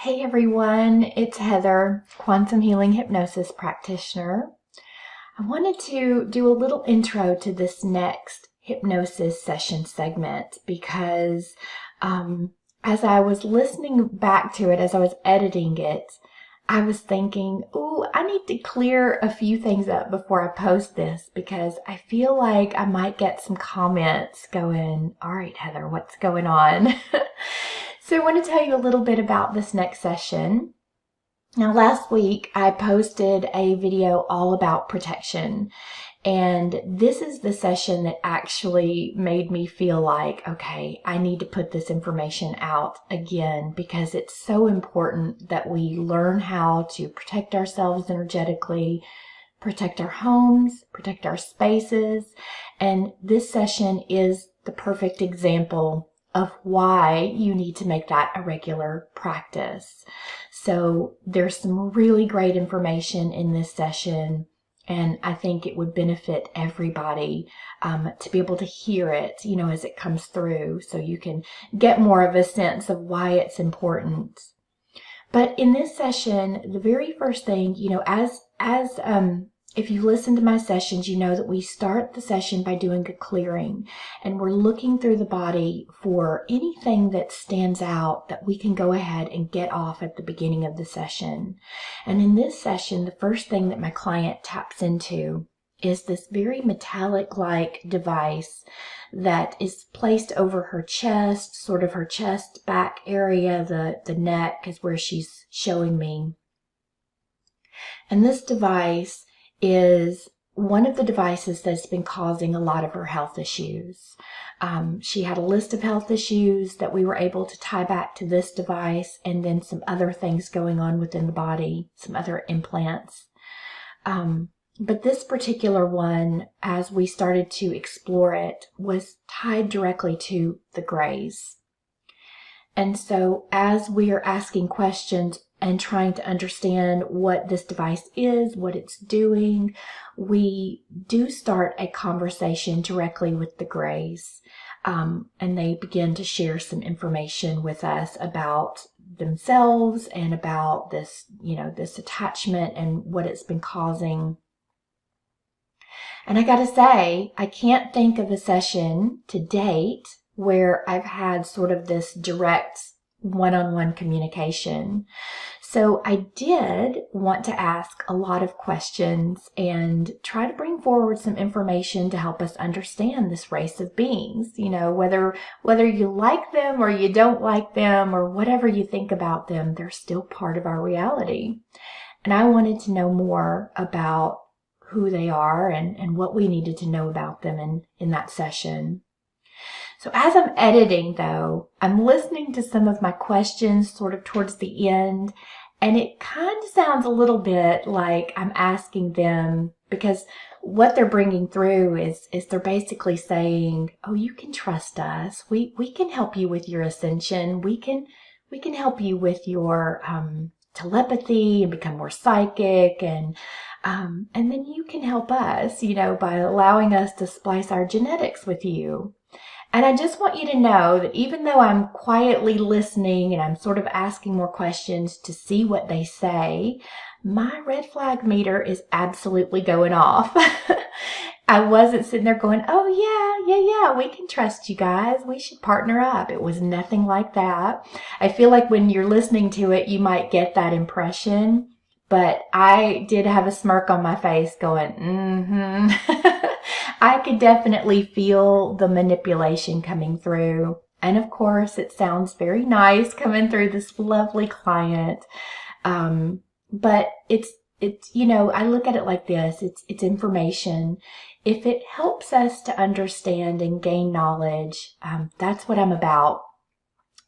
Hey everyone, it's Heather, Quantum Healing Hypnosis practitioner. I wanted to do a little intro to this next hypnosis session segment because as I was listening back to it, as I was editing it, I was thinking, ooh, I need to clear a few things up before I post this because I feel like I might get some comments going, all right, Heather, what's going on? So I want to tell you a little bit about this next session. Now, last week I posted a video all about protection, and this is the session that actually made me feel like, okay, I need to put this information out again because it's so important that we learn how to protect ourselves energetically, protect our homes, protect our spaces, and this session is the perfect example of why you need to make that a regular practice. So there's some really great information in this session, and I think it would benefit everybody to be able to hear it, as it comes through, so you can get more of a sense of why it's important. But in this session, the very first thing, if you listen to my sessions, you know that we start the session by doing a clearing, and we're looking through the body for anything that stands out that we can go ahead and get off at the beginning of the session. And in this session, the first thing that my client taps into is this very metallic-like device that is placed over her chest, sort of her chest back area. The neck is where she's showing me. And this device is one of the devices that's been causing a lot of her health issues. She had a list of health issues that we were able to tie back to this device, and then some other things going on within the body, some other implants. But this particular one, as we started to explore it, was tied directly to the grays. And so as we are asking questions and trying to understand what this device is, what it's doing, we do start a conversation directly with the grays. And they begin to share some information with us about themselves and about this, this attachment and what it's been causing. And I gotta say, I can't think of a session to date where I've had sort of this direct one-on-one communication. So I did want to ask a lot of questions and try to bring forward some information to help us understand this race of beings. Whether you like them or you don't like them or whatever you think about them, they're still part of our reality. And I wanted to know more about who they are and what we needed to know about them in that session. So as I'm editing, though, I'm listening to some of my questions sort of towards the end, and it kind of sounds a little bit like I'm asking them, because what they're bringing through is they're basically saying, oh, you can trust us. We can help you with your ascension. We can help you with your telepathy and become more psychic, and then you can help us, by allowing us to splice our genetics with you. And I just want you to know that even though I'm quietly listening and I'm sort of asking more questions to see what they say, my red flag meter is absolutely going off. I wasn't sitting there going, oh yeah, we can trust you guys. We should partner up. It was nothing like that. I feel like when you're listening to it, you might get that impression. But I did have a smirk on my face going, I could definitely feel the manipulation coming through. And of course, it sounds very nice coming through this lovely client. But it's, I look at it like this. It's information. If it helps us to understand and gain knowledge, that's what I'm about.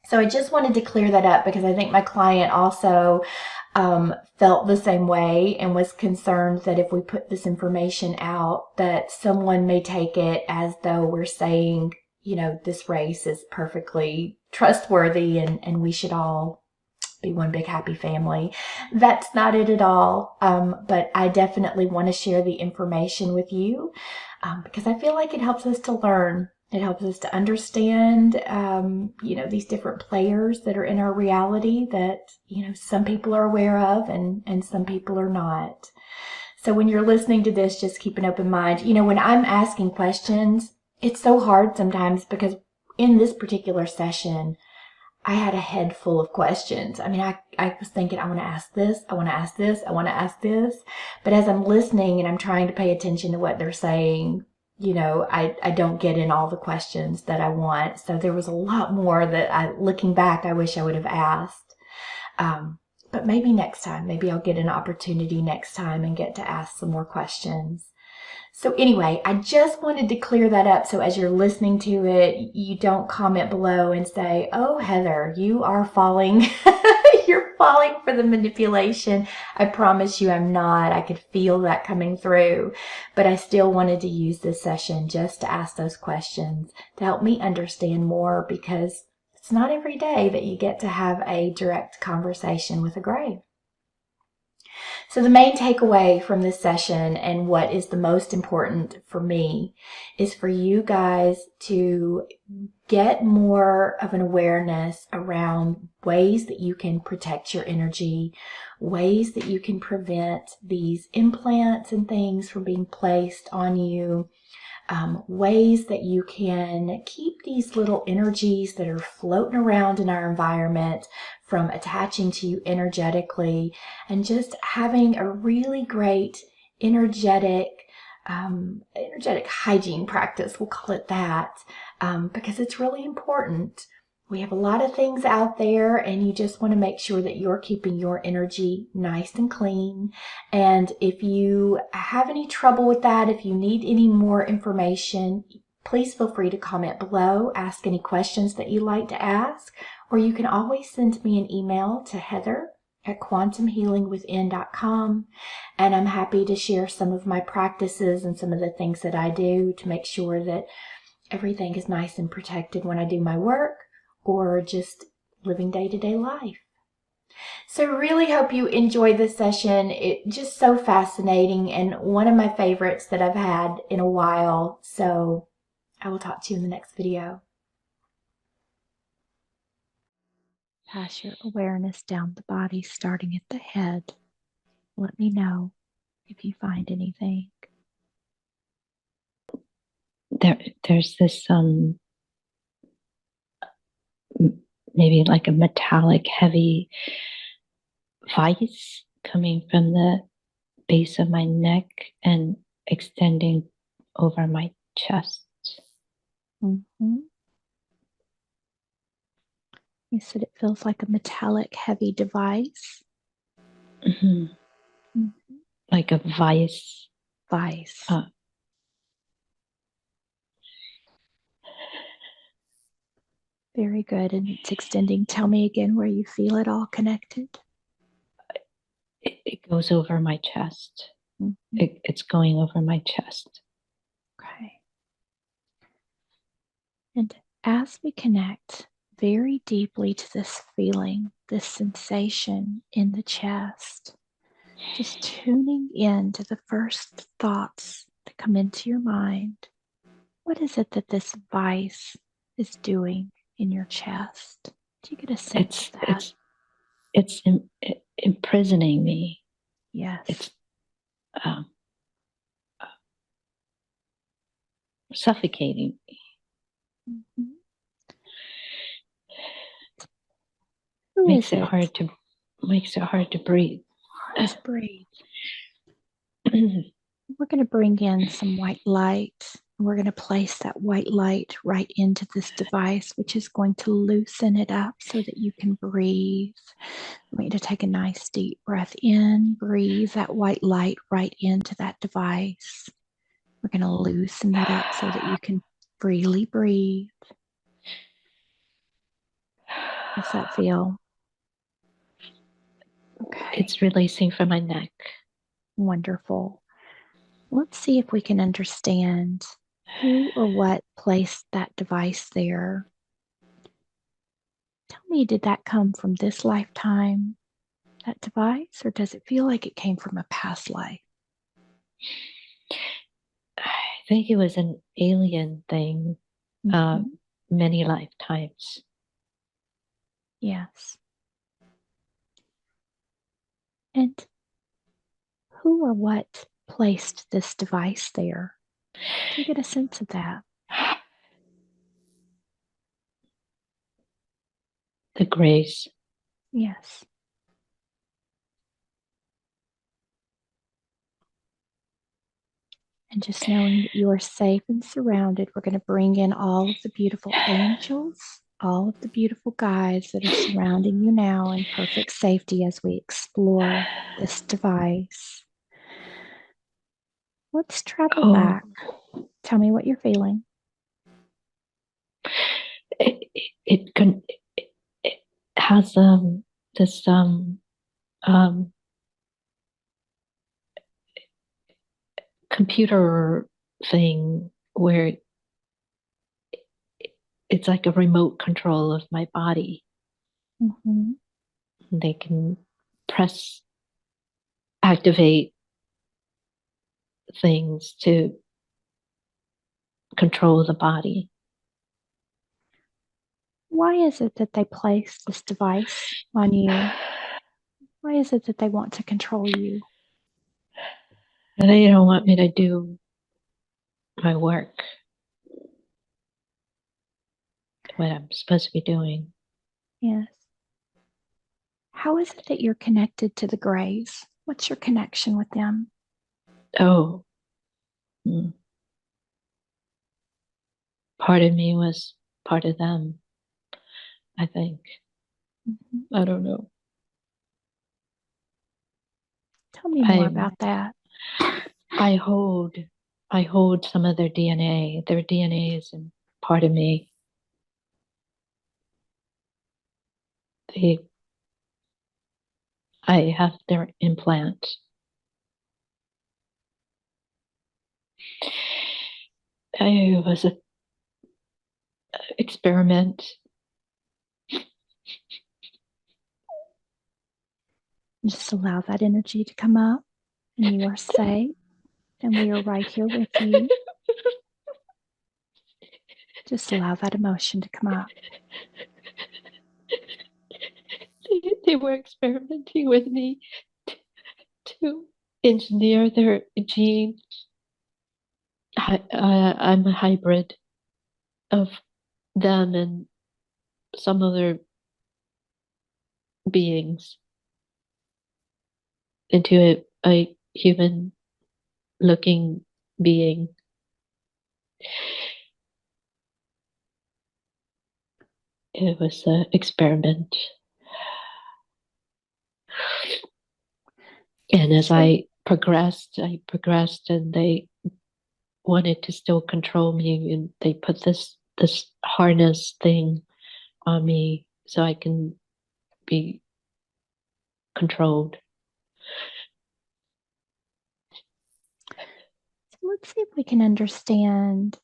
So I just wanted to clear that up because I think my client also felt the same way and was concerned that if we put this information out, that someone may take it as though we're saying, this race is perfectly trustworthy and we should all be one big happy family. That's not it at all. But I definitely want to share the information with you because I feel like it helps us to learn. It helps us to understand, these different players that are in our reality that, some people are aware of and some people are not. So when you're listening to this, just keep an open mind. When I'm asking questions, it's so hard sometimes because in this particular session, I had a head full of questions. I mean, I was thinking, I want to ask this, I want to ask this, I want to ask this. But as I'm listening and I'm trying to pay attention to what they're saying, I don't get in all the questions that I want. So there was a lot more that looking back, I wish I would have asked. But maybe next time, maybe I'll get an opportunity next time and get to ask some more questions. So anyway, I just wanted to clear that up so as you're listening to it, you don't comment below and say, oh, Heather, you are falling. You're falling for the manipulation. I promise you I'm not. I could feel that coming through. But I still wanted to use this session just to ask those questions to help me understand more, because it's not every day that you get to have a direct conversation with a grave. So the main takeaway from this session, and what is the most important for me, is for you guys to get more of an awareness around ways that you can protect your energy, ways that you can prevent these implants and things from being placed on you, ways that you can keep these little energies that are floating around in our environment from attaching to you energetically, and just having a really great energetic hygiene practice, we'll call it that, because it's really important. We have a lot of things out there, and you just want to make sure that you're keeping your energy nice and clean. And if you have any trouble with that, if you need any more information, please feel free to comment below, ask any questions that you'd like to ask, or you can always send me an email to heather@quantumhealingwithin.com, and I'm happy to share some of my practices and some of the things that I do to make sure that everything is nice and protected when I do my work or just living day-to-day life. So really hope you enjoyed this session. It's just so fascinating and one of my favorites that I've had in a while. So I will talk to you in the next video. Pass your awareness down the body, starting at the head. Let me know if you find anything. There's this maybe like a metallic heavy vice coming from the base of my neck and extending over my chest. Mm-hmm. You said it feels like a metallic heavy device. Mm-hmm. Mm-hmm. Like a vice. Very good. And it's extending. Tell me again where you feel it all connected. It goes over my chest. Mm-hmm. It's going over my chest. Okay. And as we connect very deeply to this feeling, this sensation in the chest, just tuning in to the first thoughts that come into your mind. What is it that this vice is doing in your chest? Do you get a sense of that? It's imprisoning me. Yes. It's suffocating me. Mm-hmm. Makes it hard to breathe. Just breathe. We're going to bring in some white light. We're going to place that white light right into this device, which is going to loosen it up so that you can breathe. I want you to take a nice deep breath in, breathe that white light right into that device. We're going to loosen that up so that you can freely breathe. How does that feel? Okay. It's releasing from my neck. Wonderful. Let's see if we can understand who or what placed that device there. Tell me, did that come from this lifetime, that device, or does it feel like it came from a past life? I think it was an alien thing. uh, many lifetimes. Yes. And who or what placed this device there? Do you get a sense of that? The grace. Yes. And just knowing that you are safe and surrounded, we're going to bring in all of the beautiful angels, all of the beautiful guides that are surrounding you now in perfect safety as we explore this device. Let's travel back. Tell me what you're feeling. It has this computer thing where it's like a remote control of my body. Mm-hmm. They can activate things to control the body. Why is it that they place this device on you? Why is it that they want to control you? They don't want me to do my work, what I'm supposed to be doing. Yes. How is it that you're connected to the Greys? What's your connection with them? Oh, part of me was part of them, I think. Mm-hmm. I don't know. Tell me more about that. I hold some of their DNA. Their DNA is in part of me. I have their implant. It was an experiment. Just allow that energy to come up, and you are safe, and we are right here with you. Just allow that emotion to come up. They were experimenting with me to engineer their genes. I'm a hybrid of them and some other beings into a human looking being. It was an experiment. And as I progressed and they wanted to still control me, and they put this harness thing on me so I can be controlled. So let's see if we can understand.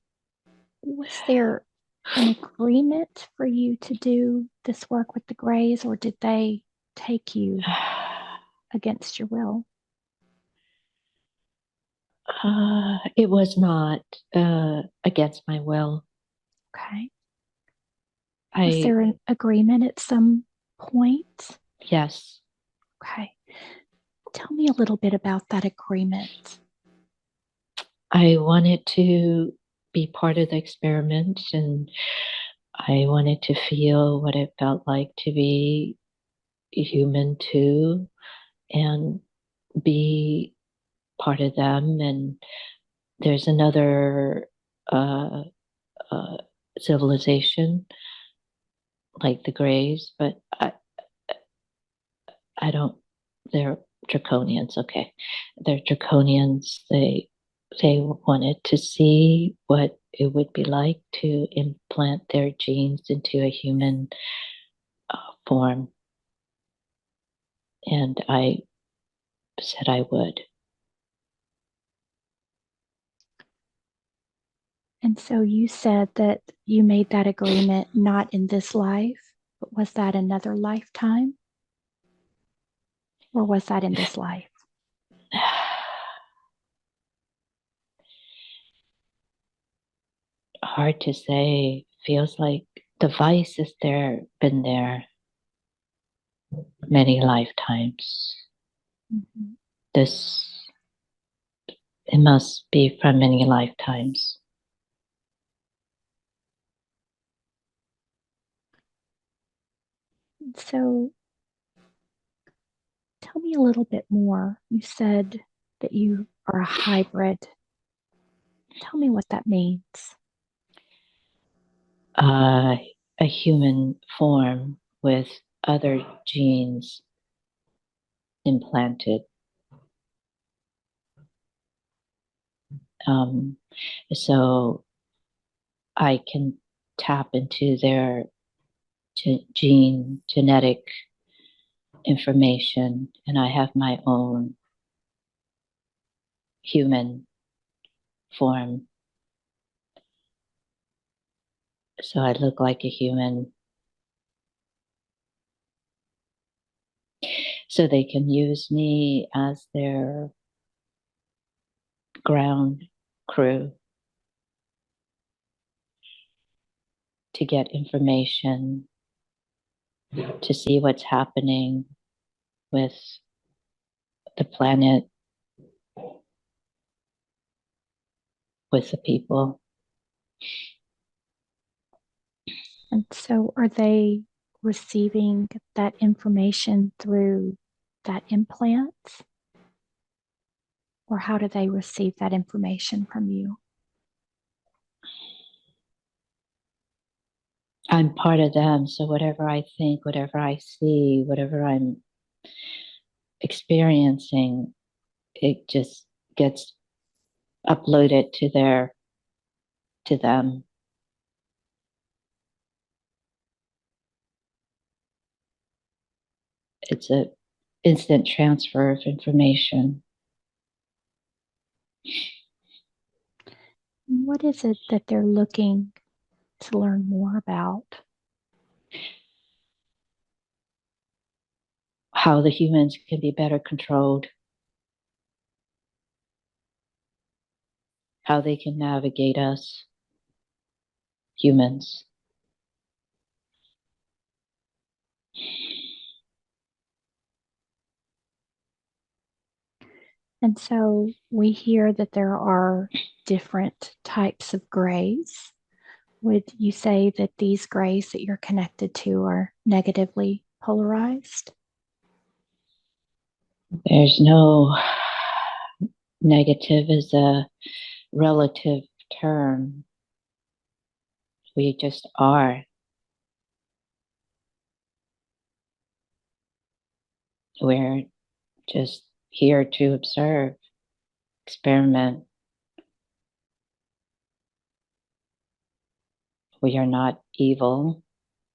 Was there an agreement for you to do this work with the Greys, or did they take you against your will? It was not against my will. Okay. Was there an agreement at some point? Yes. Okay. Tell me a little bit about that agreement. I wanted to be part of the experiment, and I wanted to feel what it felt like to be human too, and be part of them. And there's another uh, uh, civilization like the Greys, but I don't. They're draconians. Okay, they're draconians. They wanted to see what it would be like to implant their genes into a human form, and I said I would. And so you said that you made that agreement not in this life, but was that another lifetime? Or was that in this life? hard to say. Feels like the vice has been there many lifetimes. Mm-hmm. It must be from many lifetimes. So tell me a little bit more. You said that you are a hybrid. Tell me what that means. A human form with other genes implanted. So I can tap into their genetic information, and I have my own human form. So I look like a human. So they can use me as their ground crew to get information, to see what's happening with the planet, with the people. And so are they receiving that information through that implant? Or how do they receive that information from you? I'm part of them. So whatever I think, whatever I see, whatever I'm experiencing, it just gets uploaded to them. It's a instant transfer of information. What is it that they're looking to learn more about? How the humans can be better controlled, how they can navigate us, humans. And so we hear that there are different types of grays. Would you say that these grays that you're connected to are negatively polarized? There's no negative is a relative term. We just are. We're just here to observe, experiment. We are not evil.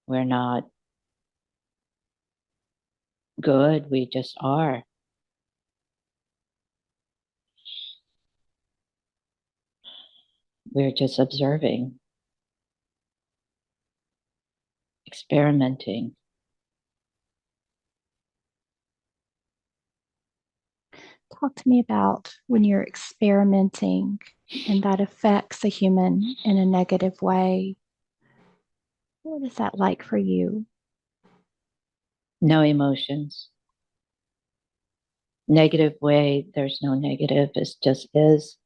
We're not good. We just are. We're just observing, experimenting. Talk to me about when you're experimenting and that affects a human in a negative way. What is that like for you? No emotions. Negative way, there's no negative. It just is.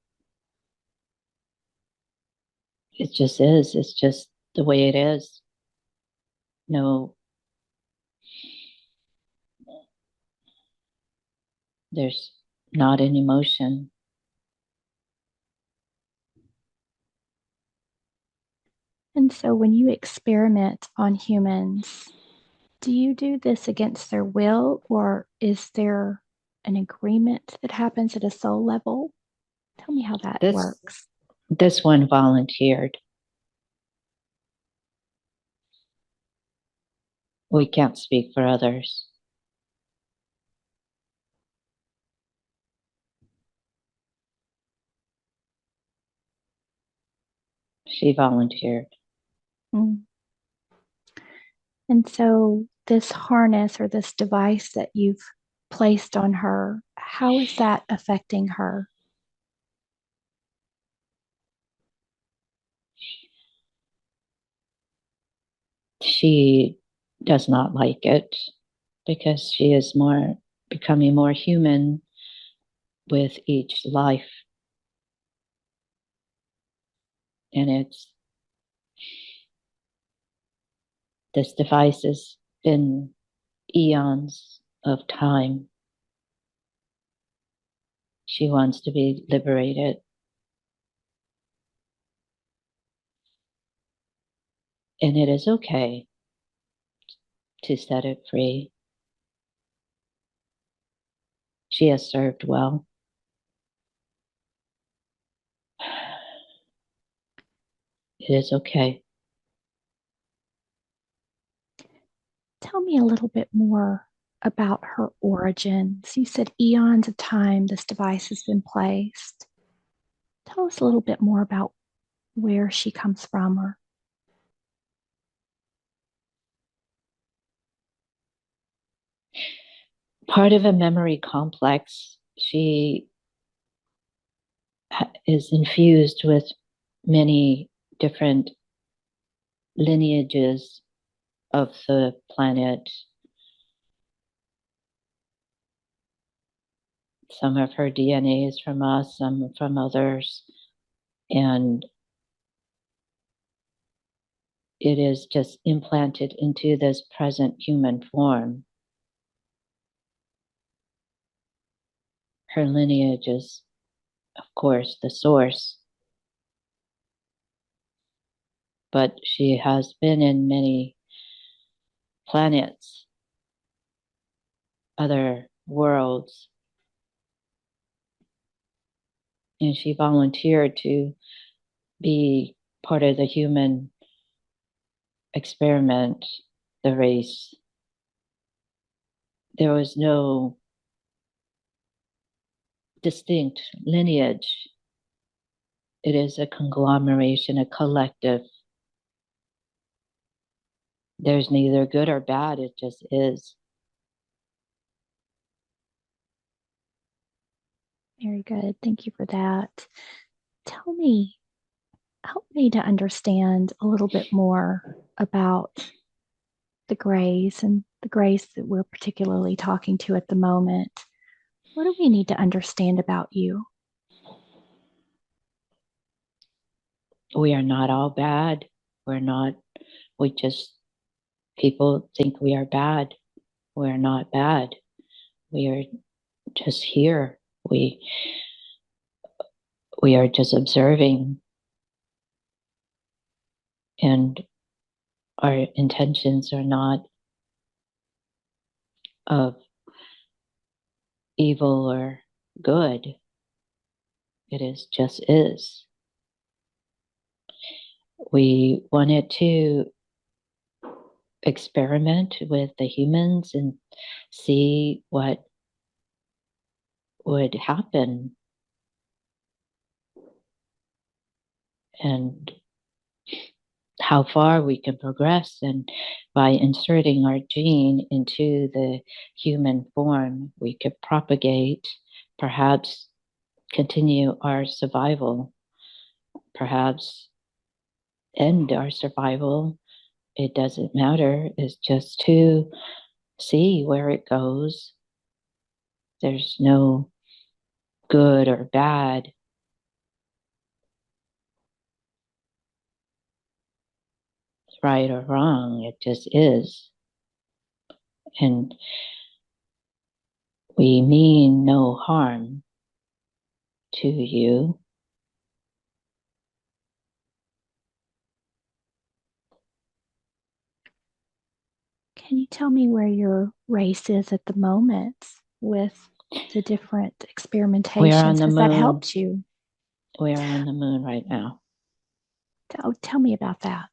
It just is. It's just the way it is. No, there's not an emotion. And so when you experiment on humans, do you do this against their will, or is there an agreement that happens at a soul level? Tell me how that works. This one volunteered. We can't speak for others. She volunteered. Mm. And so this harness or this device that you've placed on her, how is that affecting her? she does not like it because she is becoming more human with each life. And this device has been eons of time. She wants to be liberated. And it is okay to set it free. She has served well. It is okay. Tell me a little bit more about her origins. You said eons of time this device has been placed. Tell us a little bit more about where she comes from. Or Part of a memory complex. She is infused with many different lineages of the planet. Some of her DNA is from us, some from others. And it is just implanted into this present human form. Her lineage is, of course, the source. But she has been in many planets, other worlds. And she volunteered to be part of the human experiment, the race. There was no distinct lineage. It is a conglomeration, a collective. There's neither good or bad, it just is. very good. Thank you for that. Tell me, help me to understand a little bit more about the grays and the grays that we're particularly talking to at the moment. What do we need to understand about you? We are not all bad. People think we are bad. We're not bad. We are just here. We are just observing, and our intentions are not of evil or good. It is just is. We wanted to experiment with the humans and see what would happen, and how far we can progress. And by inserting our gene into the human form, we could propagate, perhaps continue our survival, perhaps end our survival. It doesn't matter. It's just to see where it goes. There's no good or bad, right or wrong. It just is. And we mean no harm to you. Can you tell me where your race is at the moment with the different experimentations? Has that helped you? We are on the moon right now. Tell me about that.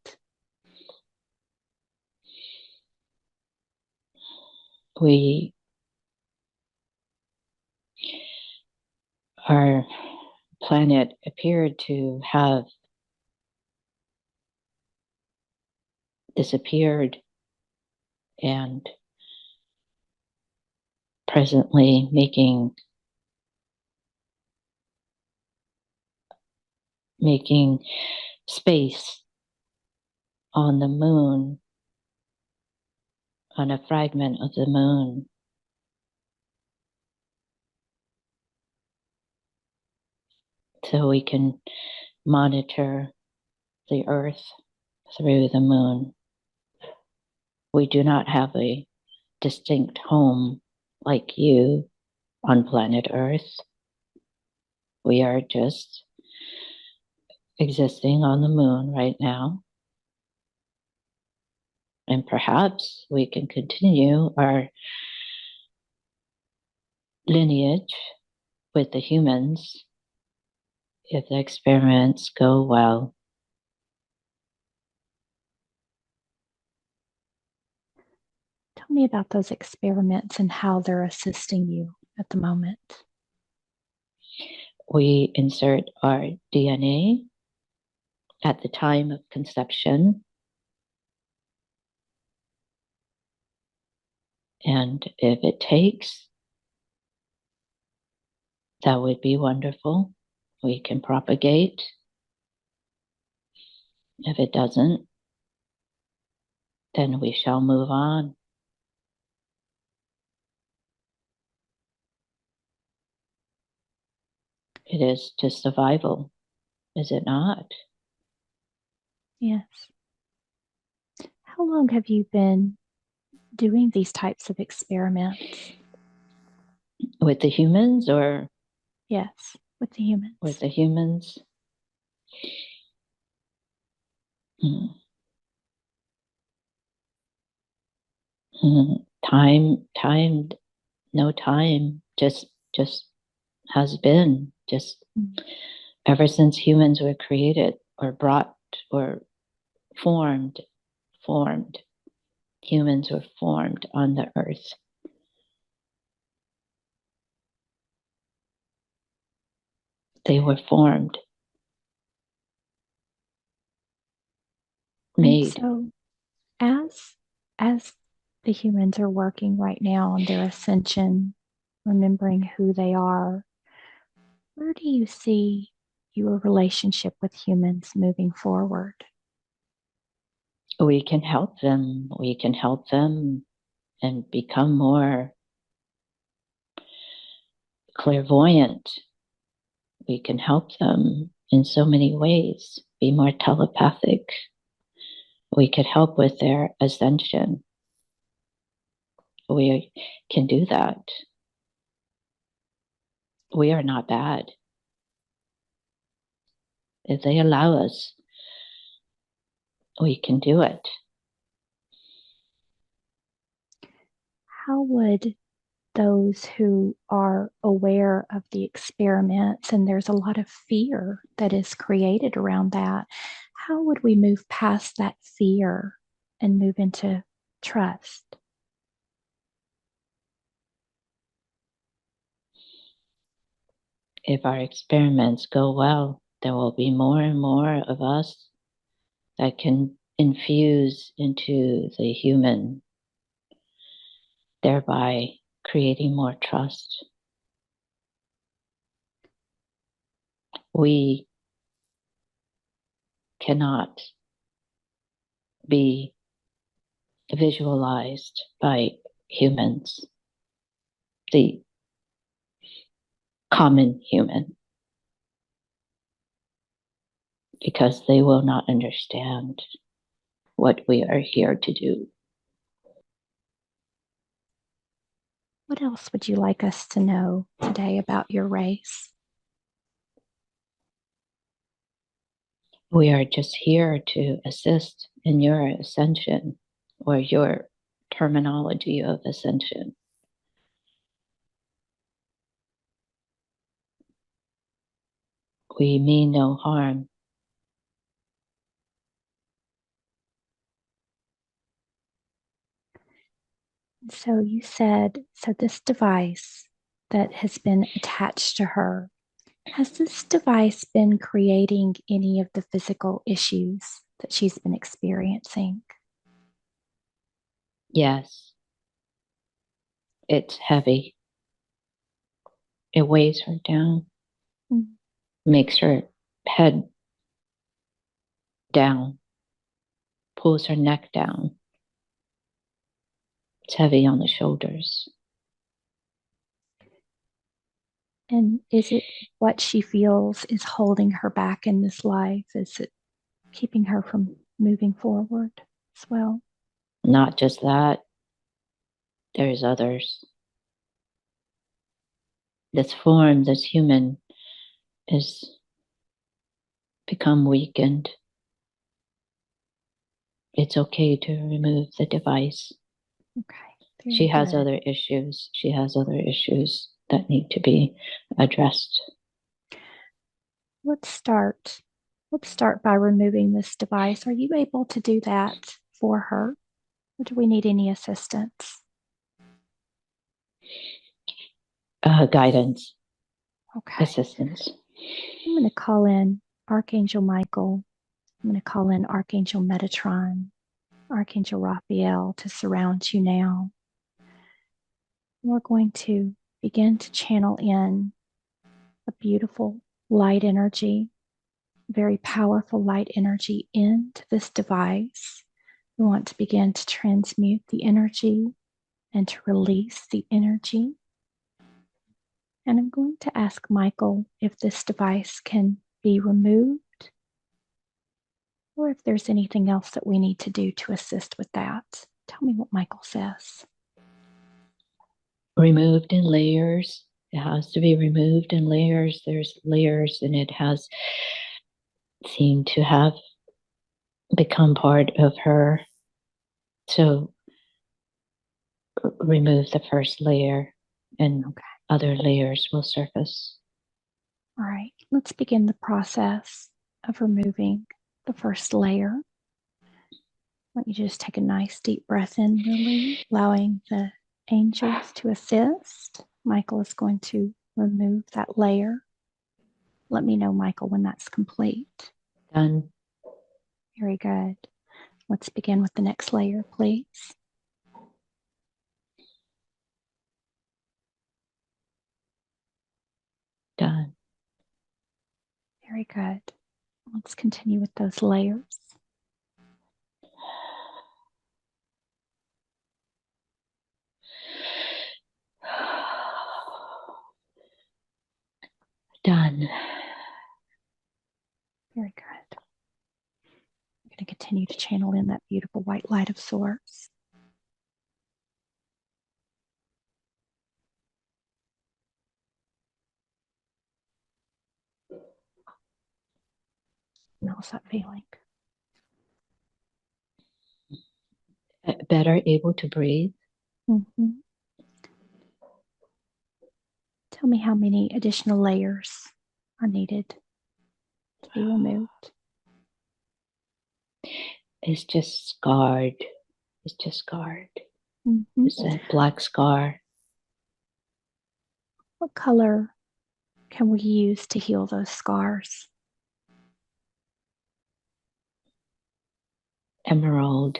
Our planet appeared to have disappeared, and presently making space on the moon on a fragment of the moon. So we can monitor the Earth through the moon. We do not have a distinct home like you on planet Earth. We are just existing on the moon right now. And perhaps we can continue our lineage with the humans if the experiments go well. Tell me about those experiments and how they're assisting you at the moment. We insert our DNA at the time of conception. And if it takes, that would be wonderful. We can propagate. If it doesn't, then we shall move on. It is just survival, is it not? Yes. How long have you been doing these types of experiments? With the humans or? Yes, with the humans. With the humans. Time, no time, just has been, just ever since humans were created or brought or formed, humans were formed on the earth. They were formed, made. And so as the humans are working right now on their ascension, remembering who they are, where do you see your relationship with humans moving forward? We can help them. We can help them and become more clairvoyant. We can help them in so many ways, be more telepathic. We could help with their ascension. We can do that. We are not bad. If they allow us, we can do it. How would those who are aware of the experiments, and there's a lot of fear that is created around that, how would we move past that fear and move into trust? If our experiments go well, there will be more and more of us that can infuse into the human, thereby creating more trust. We cannot be visualized by humans, the common human, because they will not understand what we are here to do. What else would you like us to know today about your race? We are just here to assist in your ascension, or your terminology of ascension. We mean no harm. So you said, so this device that has been attached to her, has this device been creating any of the physical issues that she's been experiencing? Yes, it's heavy. It weighs her down, makes her head down, pulls her neck down. It's heavy on the shoulders. And is it what she feels is holding her back in this life? Is it keeping her from moving forward as well? Not just that, there's others. This form, this human, is become weakened. It's okay to remove the device. Okay. She has other issues. She has other issues that need to be addressed. Let's start by removing this device. Are you able to do that for her? Or do we need any assistance? Guidance. Okay. Assistance. I'm going to call in Archangel Michael. I'm going to call in Archangel Metatron, Archangel Raphael to surround you now. We're going to begin to channel in a beautiful light energy, very powerful light energy into this device. We want to begin to transmute the energy and to release the energy. And I'm going to ask Michael if this device can be removed or if there's anything else that we need to do to assist with that. Tell me what Michael says. Removed in layers. It has to be removed in layers. There's layers, and it has seemed to have become part of her. So remove the first layer, and other layers will surface. All right, let's begin the process of removing the first layer. I want you to just take a nice deep breath in, Lily, allowing the angels to assist. Michael is going to remove that layer. Let me know, Michael, when that's complete. Done. Very good. Let's begin with the next layer, please. Done. Very good. Let's continue with those layers. Done. Very good. I'm going to continue to channel in that beautiful white light of source. How's that feeling? Better able to breathe. Mm-hmm. Tell me how many additional layers are needed to be removed. It's just scarred. It's just scarred. Mm-hmm. It's a black scar. What color can we use to heal those scars? Emerald.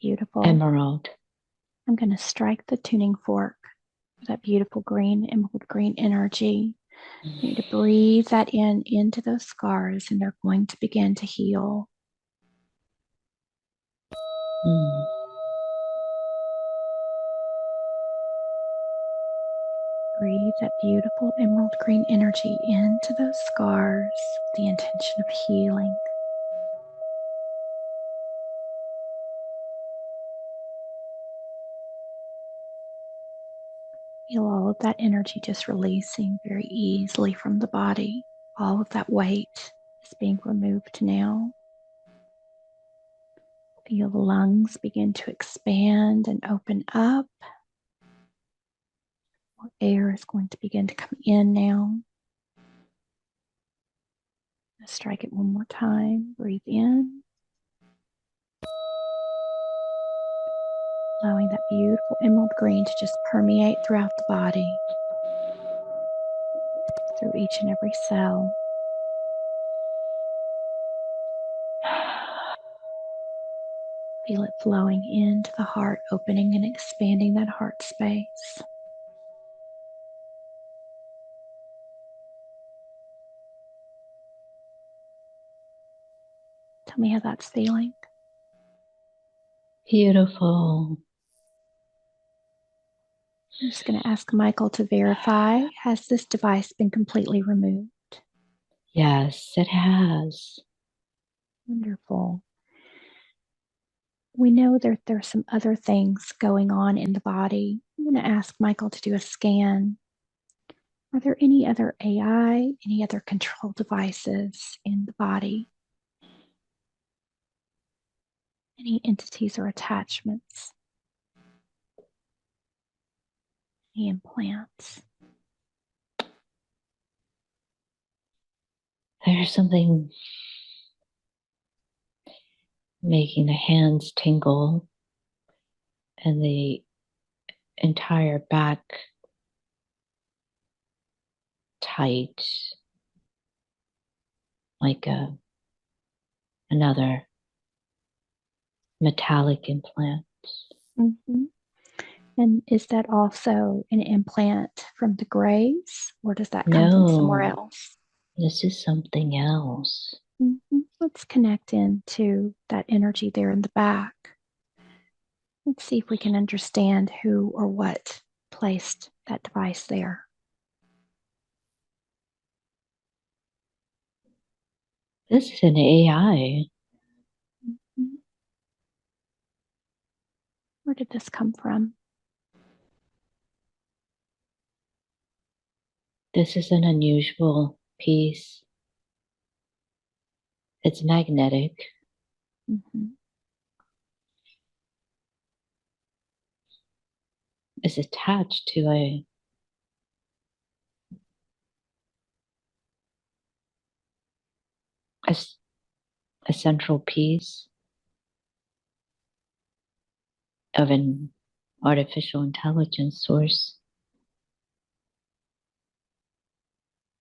Beautiful. Emerald. I'm going to strike the tuning fork with that beautiful green, emerald green energy. You need to breathe that in into those scars, and they're going to begin to heal. Breathe that beautiful emerald green energy into those scars with the intention of healing. Feel all of that energy just releasing very easily from the body. All of that weight is being removed now. Feel the lungs begin to expand and open up. More air is going to begin to come in now. Let's strike it one more time. Breathe in. Allowing that beautiful emerald green to just permeate throughout the body, through each and every cell. Feel it flowing into the heart, opening and expanding that heart space. Tell me how that's feeling. Beautiful. I'm just going to ask Michael to verify, has this device been completely removed? Yes, it has. Wonderful. We know that there's some other things going on in the body. I'm going to ask Michael to do a scan. Are there any other AI, any other control devices in the body? Any entities or attachments? Any implants? There's something making the hands tingle and the entire back tight, like another metallic implant. Mm-hmm. And is that also an implant from the graves, or does that come from somewhere No, else? this is something else. Mm-hmm. Let's connect into that energy there in the back. Let's see if we can understand who or what placed that device there. This is an AI. Mhm. Where did this come from? This is an unusual piece. It's magnetic. Mm-hmm. It's attached to a, a central piece of an artificial intelligence source.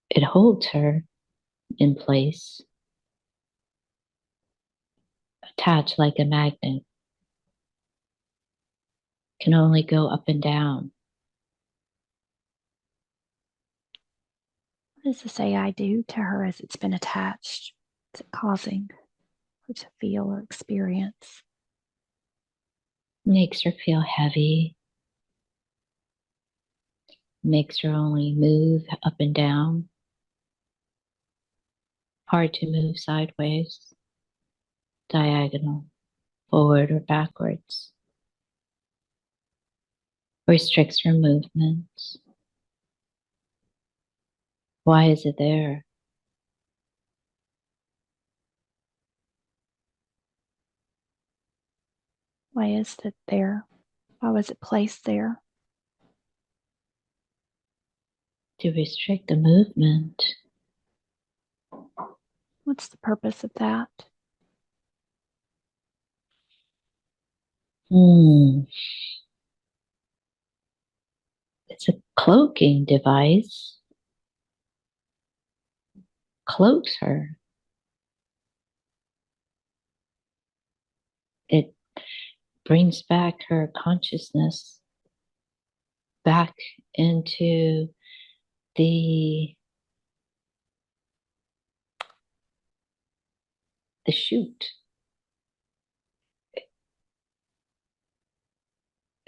It holds her in place, attached like a magnet, can only go up and down. What does this AI do to her as it's been attached? What's it causing her to feel or experience? Makes her feel heavy, makes her only move up and down, hard to move sideways, diagonal, forward or backwards. Restricts her movements. Why is it there? Why is it there? Why was it placed there? To restrict the movement. What's the purpose of that? It's a cloaking device. Cloaks her. It brings back her consciousness back into the chute.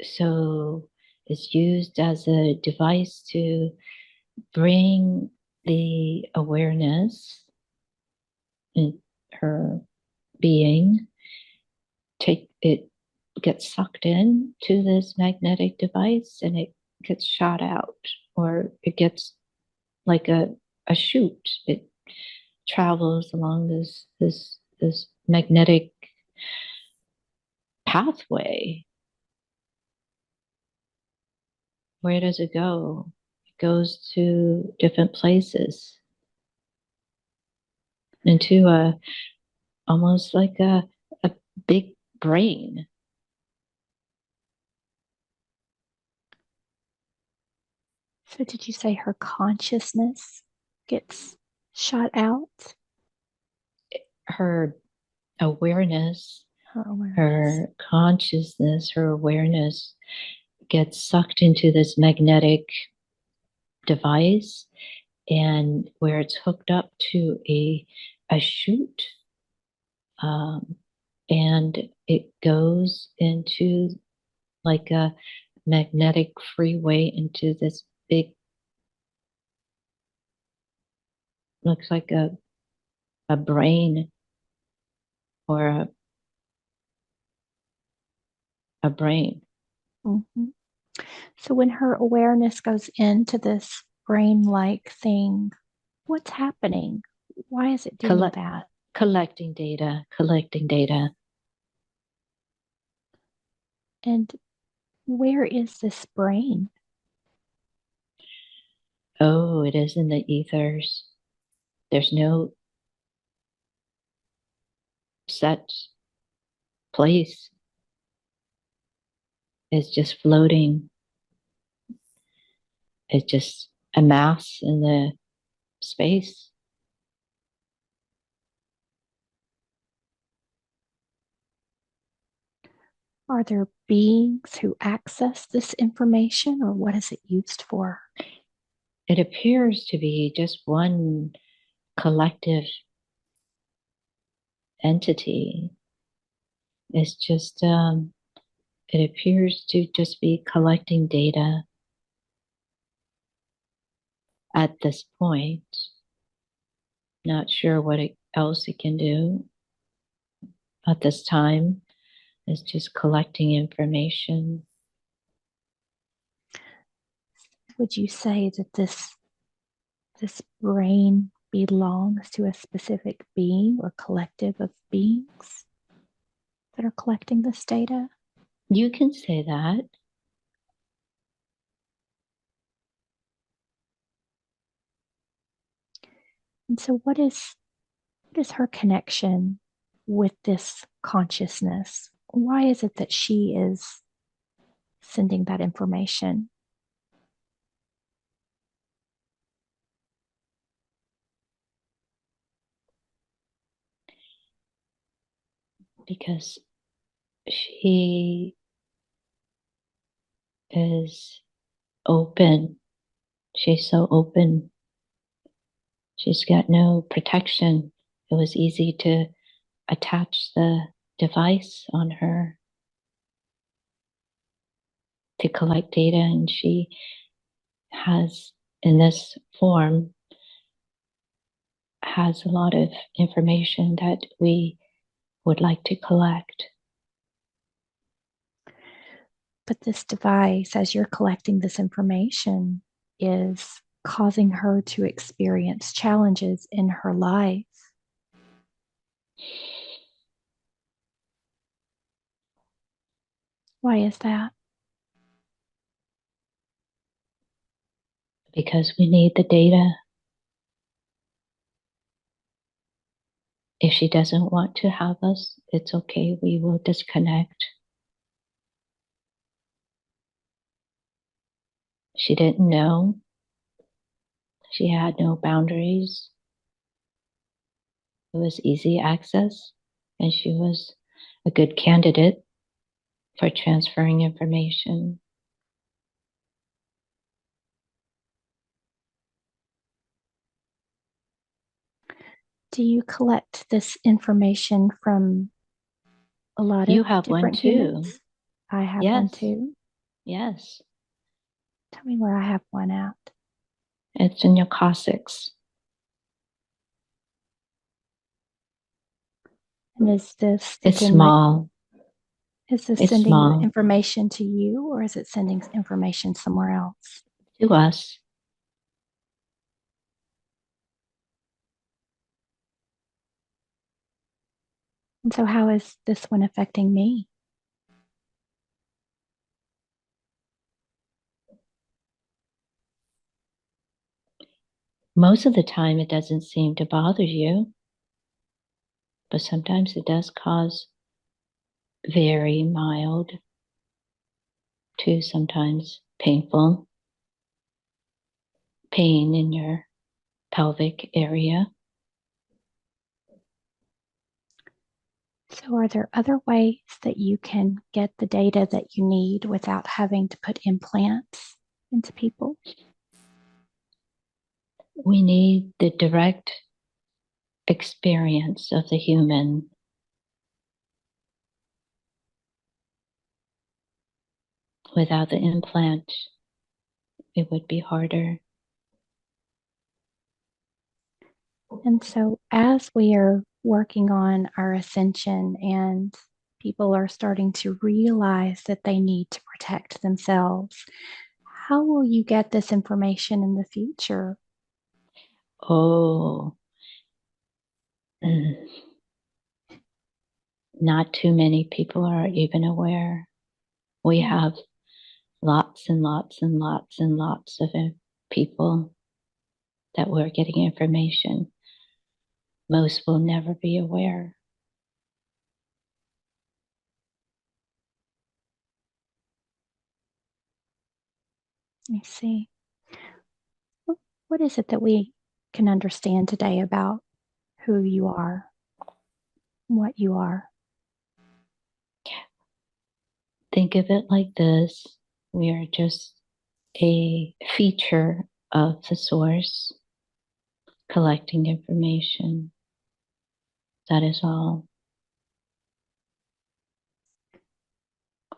So it's used as a device to bring the awareness in her being, take it gets sucked in to this magnetic device and it gets shot out, or it gets like a chute. It travels along this magnetic pathway. Where does it go? It goes to different places, into a almost like a big brain. So, did you say her consciousness gets shot out? Her awareness, Her awareness. her consciousness, her awareness gets sucked into this magnetic device, and where it's hooked up to a chute, and it goes into like a magnetic freeway into this big, looks like a brain or a brain. Mm-hmm. So when her awareness goes into this brain-like thing, what's happening? Why is it doing that? Collecting data. And where is this brain? Oh, it is in the ethers. There's no set place. It's just floating. It's just a mass in the space. Are there beings who access this information, or what is it used for? It appears to be just one collective entity. It's just, it appears to just be collecting data at this point. Not sure what else it can do at this time. It's just collecting information. Would you say that this brain belongs to a specific being or collective of beings that are collecting this data? You can say that. And so what is her connection with this consciousness? Why is it that she is sending that information? Because she is open. She's so open. She's got no protection. It was easy to attach the device on her to collect data, and she has, in this form, has a lot of information that we would like to collect. But this device, as you're collecting this information, is causing her to experience challenges in her life. Why is that? Because we need the data. If she doesn't want to have us, it's okay. We will disconnect. She didn't know. She had no boundaries. It was easy access, and she was a good candidate for transferring information. Do you collect this information from a lot You of have one different too. humans? I have one Yes. too. Yes. Tell me where I have one at. It's in your coccyx. And is this It's small. Is this It's sending small information to you, or is it sending information somewhere else? to us. And so how is this one affecting me? Most of the time, it doesn't seem to bother you, but sometimes it does cause very mild to sometimes painful pain in your pelvic area. So are there other ways that you can get the data that you need without having to put implants into people? We need the direct experience of the human Without the implant, it would be harder. And so, as we are working on our ascension and people are starting to realize that they need to protect themselves, how will you get this information in the future? Oh, not too many people are even aware. We have lots and lots and lots and lots of people that we're getting information. Most will never be aware. I see. What is it that we can understand today about who you are, what you are? Think of it like this. We are just a feature of the source, collecting information. That is all.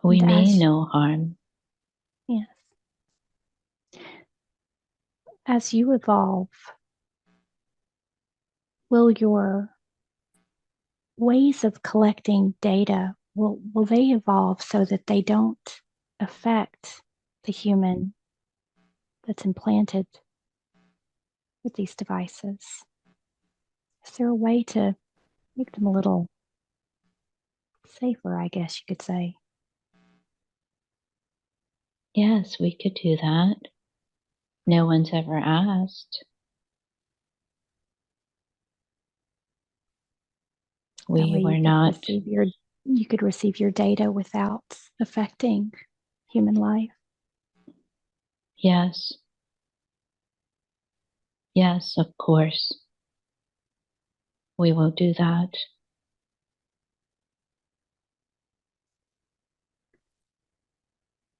We And mean no harm. yes, as you evolve, will your ways of collecting data, will they evolve so that they don't affect the human that's implanted with these devices? Is there a way to make them a little safer, I guess you could say? Yes, we could do that. No one's ever asked. That way We were not. you could receive your data without affecting human life. Yes. Yes, of course. We will do that.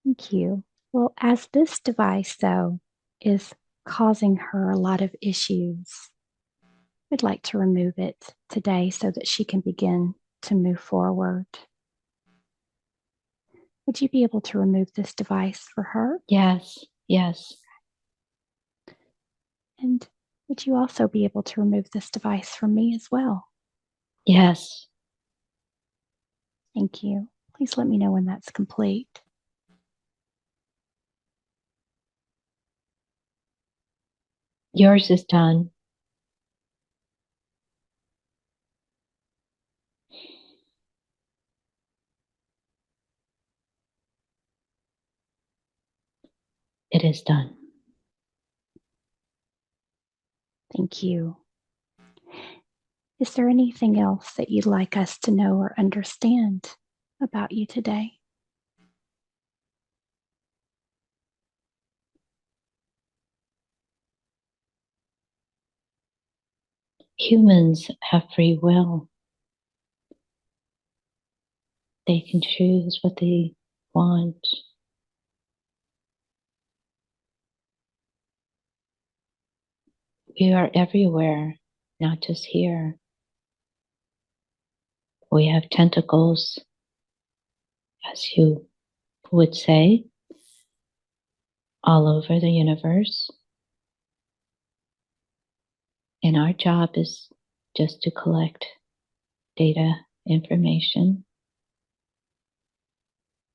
Thank you. Well, as this device, though, is causing her a lot of issues, I'd like to remove it today so that she can begin to move forward. Would you be able to remove this device for her? Yes, yes. And would you also be able to remove this device from me as well? Yes. Thank you. Please let me know when that's complete. Yours is done. It is done. Thank you. Is there anything else that you'd like us to know or understand about you today? Humans have free will. They can choose what they want. We are everywhere, not just here. We have tentacles, as you would say, all over the universe. And our job is just to collect data, information,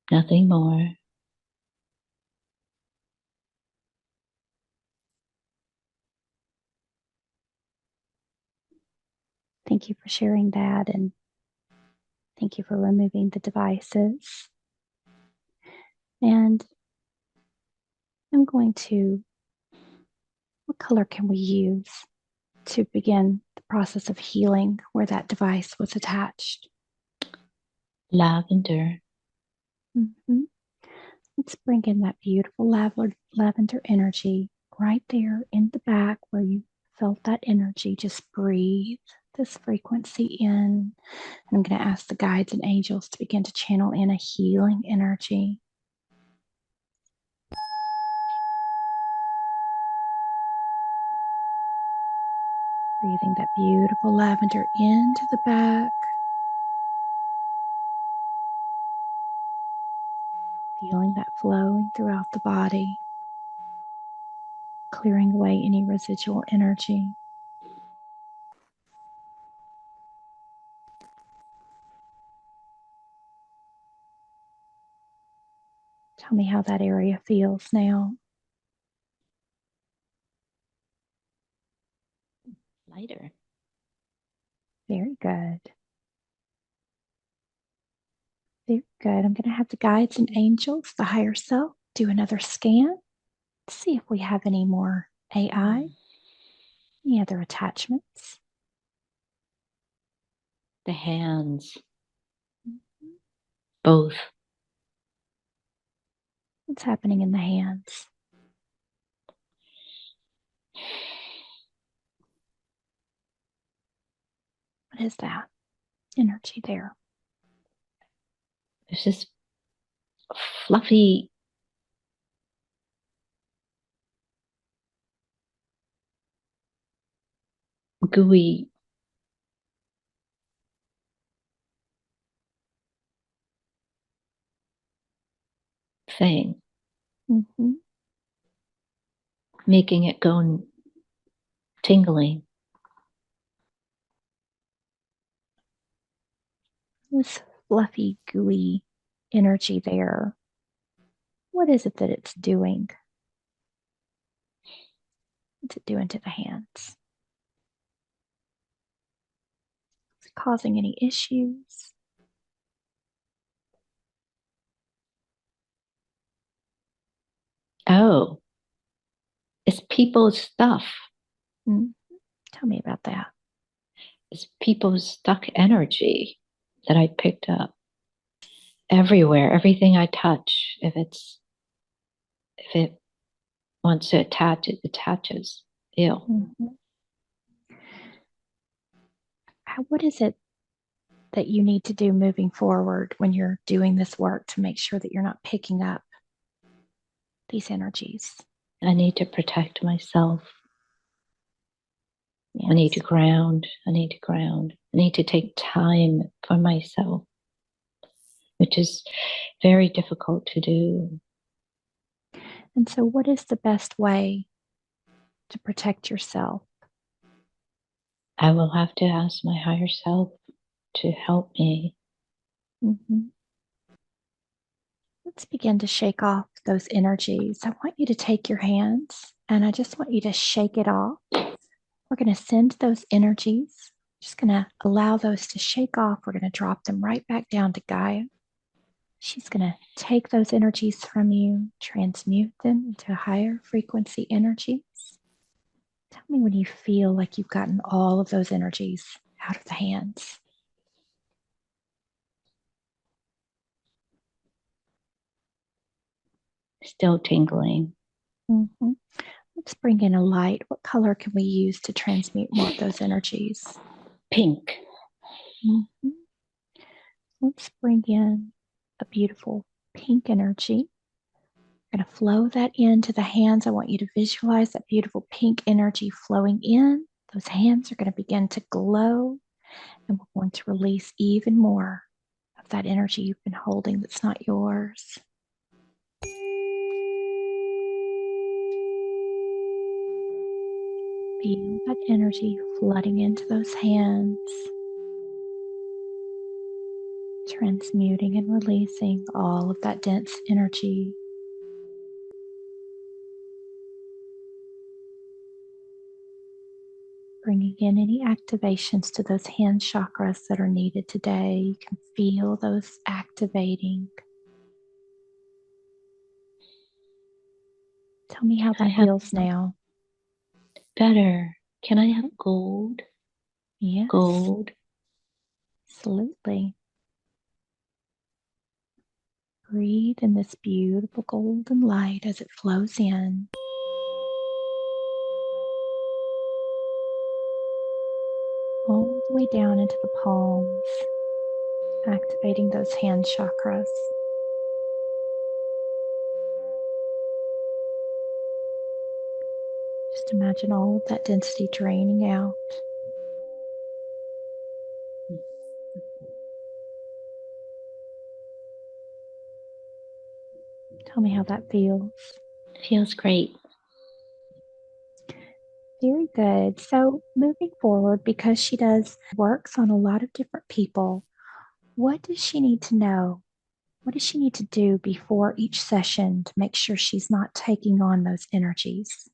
nothing more. Thank you for sharing that, and thank you for removing the devices. And I'm going to, what color can we use to begin the process of healing where that device was attached? Lavender. Mm-hmm. Let's bring in that beautiful lavender energy right there in the back where you felt that energy. Just breathe this frequency in. And I'm going to ask the guides and angels to begin to channel in a healing energy. Breathing that beautiful lavender into the back. Feeling that flowing throughout the body, clearing away any residual energy. Tell me how that area feels now. Lighter. Very good. Very good. I'm going to have the guides and angels, the higher self, do another scan. See if we have any more AI, any other attachments. The hands. Both. What's happening in the hands? What is that energy there? There's this fluffy gooey thing, Mm-hmm. making it go tingling. This fluffy, gooey energy there. What is it that it's doing? What's it doing to the hands? Is it causing any issues? Oh, it's people's stuff. Tell me about that. It's people's stuck energy that I picked up everywhere. Everything I touch, if it wants to attach, it attaches. Ew. Mm-hmm. What is it that you need to do moving forward when you're doing this work to make sure that you're not picking up these energies? I need to protect myself. Yes. I need to ground. I need to take time for myself, which is very difficult to do. And so, what is the best way to protect yourself? I will have to ask my higher self to help me. Mm-hmm. Let's begin to shake off those energies. I want you to take your hands and I just want you to shake it off. We're going to send those energies, just going to allow those to shake off. We're going to drop them right back down to Gaia. She's going to take those energies from you, transmute them into higher frequency energies. Tell me when you feel like you've gotten all of those energies out of the hands. Still tingling. Mm-hmm. Let's bring in a light. What color can we use to transmute more of those energies? Pink. Mm-hmm. Let's bring in a beautiful pink energy. We're going to flow that into the hands. I want you to visualize that beautiful pink energy flowing in. Those hands are going to begin to glow, and we're going to release even more of that energy you've been holding that's not yours. Feel that energy flooding into those hands, transmuting and releasing all of that dense energy. Bringing in any activations to those hand chakras that are needed today. You can feel those activating. Tell me how that feels now. Better. Can I have gold? Yes. Gold. Absolutely. Breathe in this beautiful golden light as it flows in. All the way down into the palms, activating those hand chakras. Just imagine all of that density draining out. Tell me how that feels. Feels great. Very good. So moving forward, because she does works on a lot of different people, what does she need to know? What does she need to do before each session to make sure she's not taking on those energies?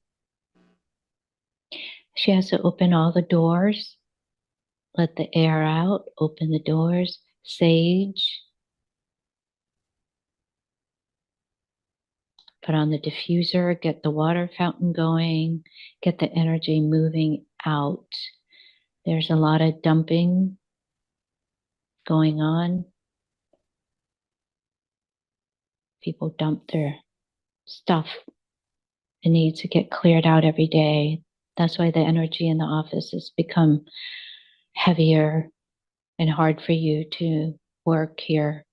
She has to open all the doors, let the air out, open the doors, sage, put on the diffuser, get the water fountain going, get the energy moving out. There's a lot of dumping going on. People dump their stuff. It needs to get cleared out every day. That's why the energy in the office has become heavier and hard for you to work here.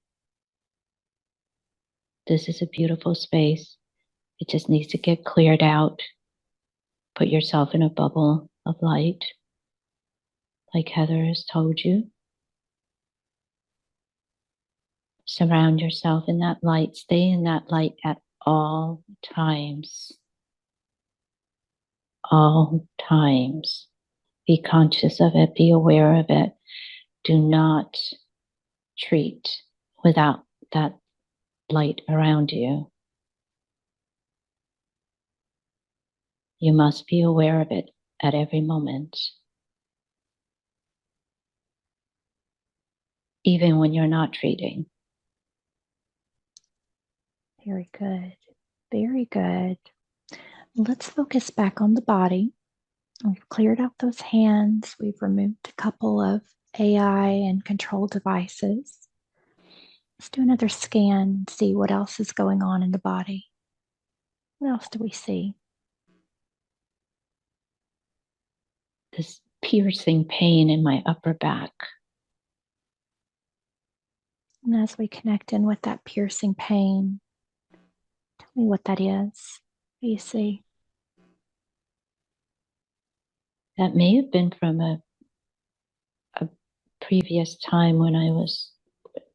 This is a beautiful space. It just needs to get cleared out. Put yourself in a bubble of light, like Heather has told you. Surround yourself in that light. Stay in that light at all times. All times. Be conscious of it. Be aware of it. Do not treat without that light around you. You must be aware of it at every moment. Even when you're not treating. Very good. Very good. Let's focus back on the body. We've cleared out those hands. We've removed a couple of AI and control devices. Let's do another scan and see what else is going on in the body. What else do we see? This piercing pain in my upper back. And as we connect in with that piercing pain, tell me what that is. What do you see? That may have been from a previous time when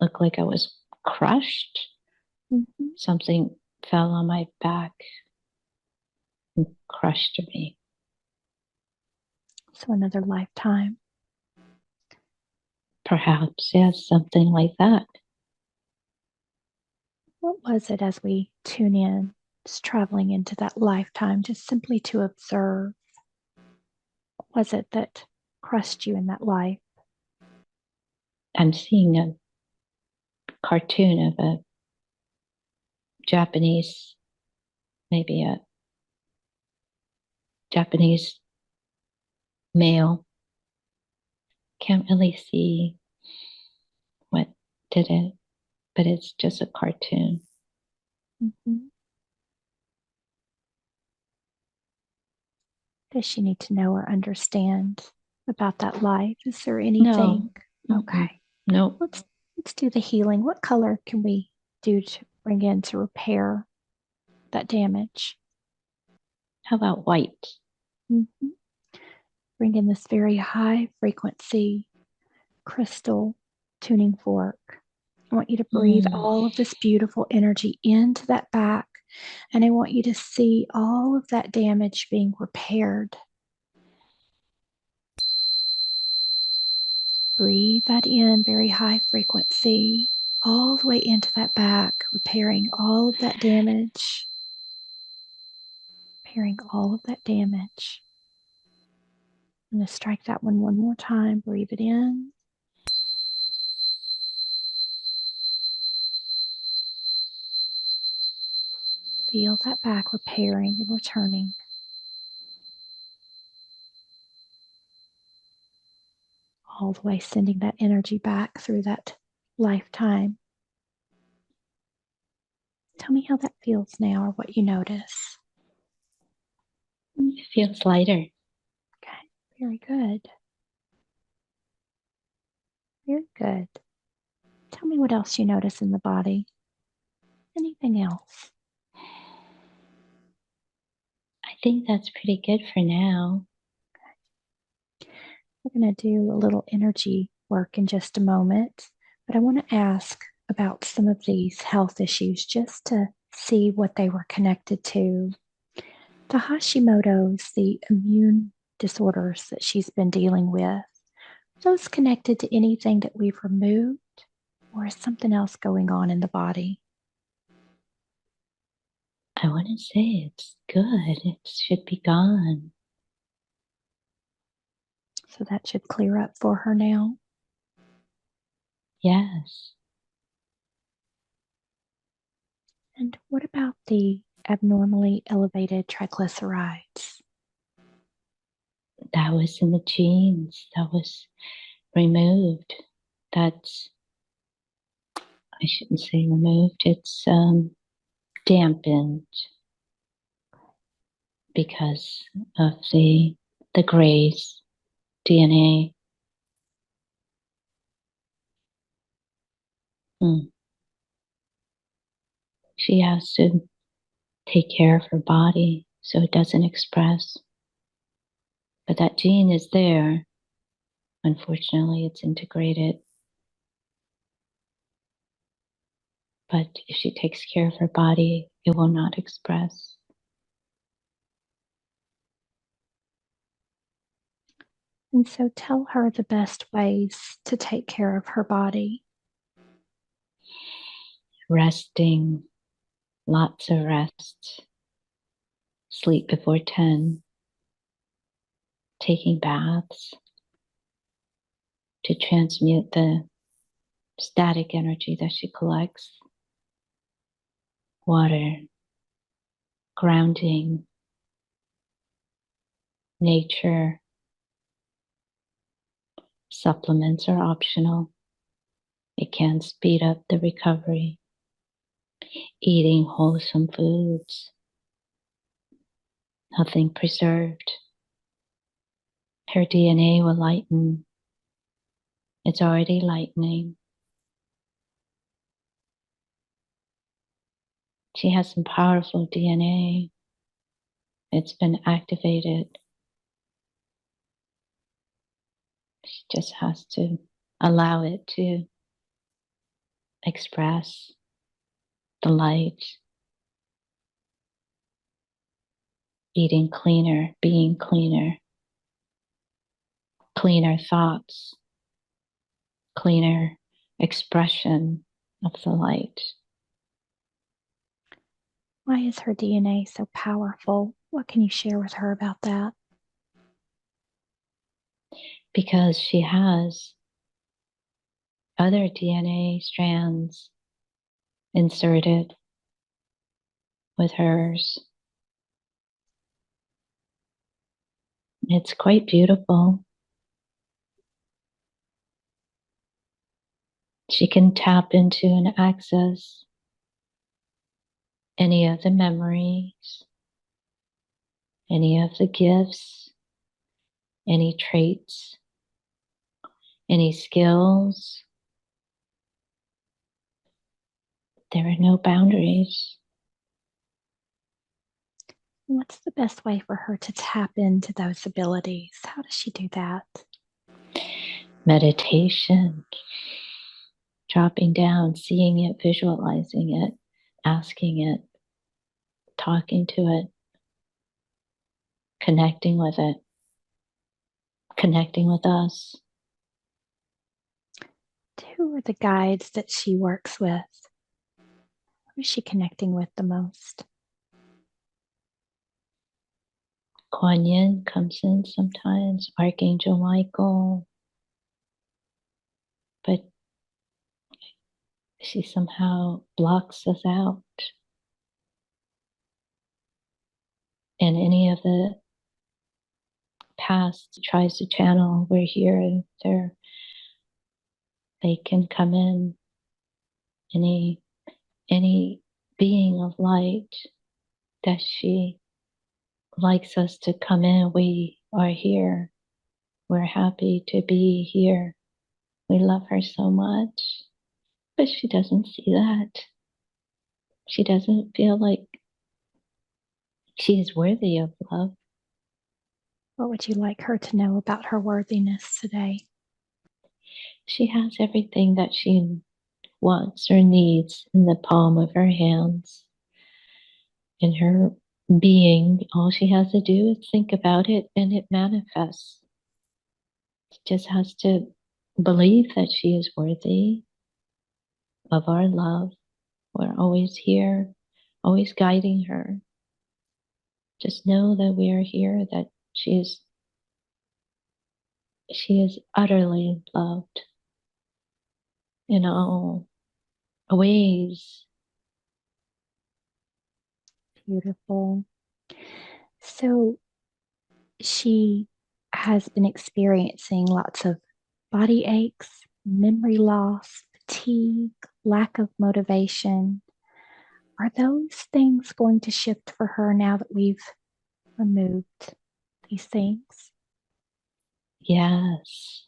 looked like I was crushed. Mm-hmm. Something fell on my back and crushed me. So another lifetime. Perhaps, yes, something like that. What was it as we tune in, just traveling into that lifetime, just simply to observe? What was it that crushed you in that life? I'm seeing a cartoon of a Japanese, maybe a Japanese male. Can't really see what did it, but it's just a cartoon. Mm-hmm. Does she need to know or understand about that life? Is there anything? No. Okay. No. Let's do the healing. What color can we do to bring in to repair that damage? How about white? Mm-hmm. Bring in this very high frequency crystal tuning fork. I want you to breathe all of this beautiful energy into that back, and I want you to see all of that damage being repaired. Breathe that in, very high frequency, all the way into that back, repairing all of that damage. Repairing all of that damage. I'm going to strike that one more time. Breathe it in. Feel that back repairing and returning. All the way sending that energy back through that lifetime. Tell me how that feels now or what you notice. It feels lighter. Okay, very good. Very good. Tell me what else you notice in the body. Anything else? I think that's pretty good for now. We're going to do a little energy work in just a moment, but I want to ask about some of these health issues just to see what they were connected to. The Hashimoto's, the immune disorders that she's been dealing with, those connected to anything that we've removed, or is something else going on in the body? I want to say it's good. It should be gone. So that should clear up for her now. Yes. And what about the abnormally elevated triglycerides? That was in the genes. That was removed. That's, I shouldn't say removed. It's dampened because of the Gray's DNA. She has to take care of her body so it doesn't express. But that gene is there. Unfortunately, it's integrated. But if she takes care of her body, it will not express. And so tell her the best ways to take care of her body. Resting, lots of rest, sleep before 10, taking baths to transmute the static energy that she collects, water, grounding, nature. Supplements are optional. It can speed up the recovery. Eating wholesome foods, nothing preserved. Her DNA will lighten. It's already lightening. She has some powerful DNA. It's been activated. She just has to allow it to express the light. Eating cleaner, being cleaner, cleaner thoughts, cleaner expression of the light. Why is her DNA so powerful? What can you share with her about that? Because she has other DNA strands inserted with hers. It's quite beautiful. She can tap into and access any of the memories, any of the gifts, any traits, any skills. There are no boundaries. What's the best way for her to tap into those abilities? How does she do that? Meditation, dropping down, seeing it, visualizing it, asking it, talking to it, connecting with it, connecting with us. Who are the guides that she works with? Who is she connecting with the most? Kuan Yin comes in sometimes, Archangel Michael, but she somehow blocks us out. And any of the past tries to channel, we're here and there. They can come in. Any being of light that she likes us to come in, we are here. We're happy to be here. We love her so much, but she doesn't see that. She doesn't feel like she is worthy of love. What would you like her to know about her worthiness today? She has everything that she wants or needs in the palm of her hands. in her being. All she has to do is think about it and it manifests. She just has to believe that she is worthy of our love. We're always here, always guiding her. Just know that we are here, that she is utterly loved in all ways. Beautiful. So she has been experiencing lots of body aches, memory loss, fatigue, lack of motivation. Are those things going to shift for her now that we've removed these things? Yes.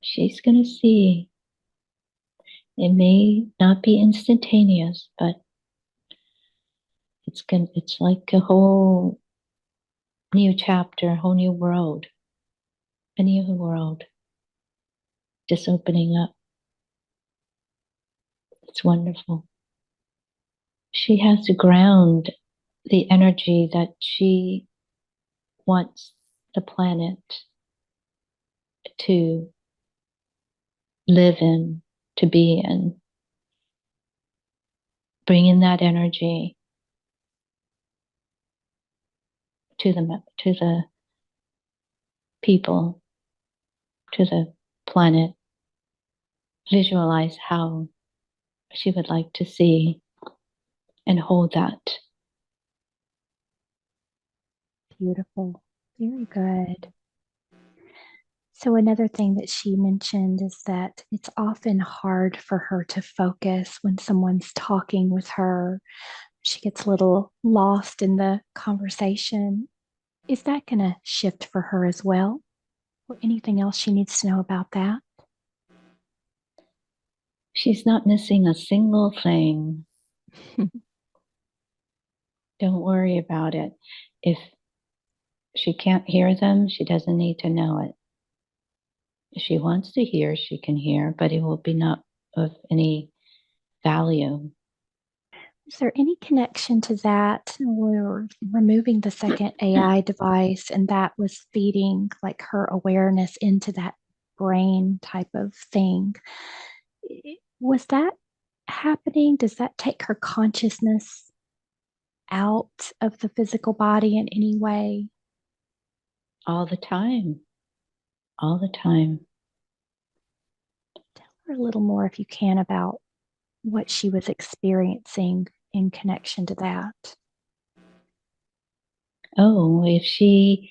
She's going to see. It may not be instantaneous, but it's like a whole new chapter, a whole new world, a new world just opening up. It's wonderful. She has to ground the energy that she wants the planet to live in, to be in. Bring in that energy to the people, to the planet. Visualize how she would like to see and hold that. Beautiful. Very good. So another thing that she mentioned is that it's often hard for her to focus when someone's talking with her. She gets a little lost in the conversation. Is that going to shift for her as well? Or anything else she needs to know about that? She's not missing a single thing. Don't worry about it. If she can't hear them, she doesn't need to know it. If she wants to hear, she can hear, but it will be not of any value. Is there any connection to that? We're removing the second AI device, and that was feeding like her awareness into that brain type of thing. Was that happening? Does that take her consciousness out of the physical body in any way? All the time. All the time. Tell her a little more, if you can, about what she was experiencing in connection to that. Oh, if she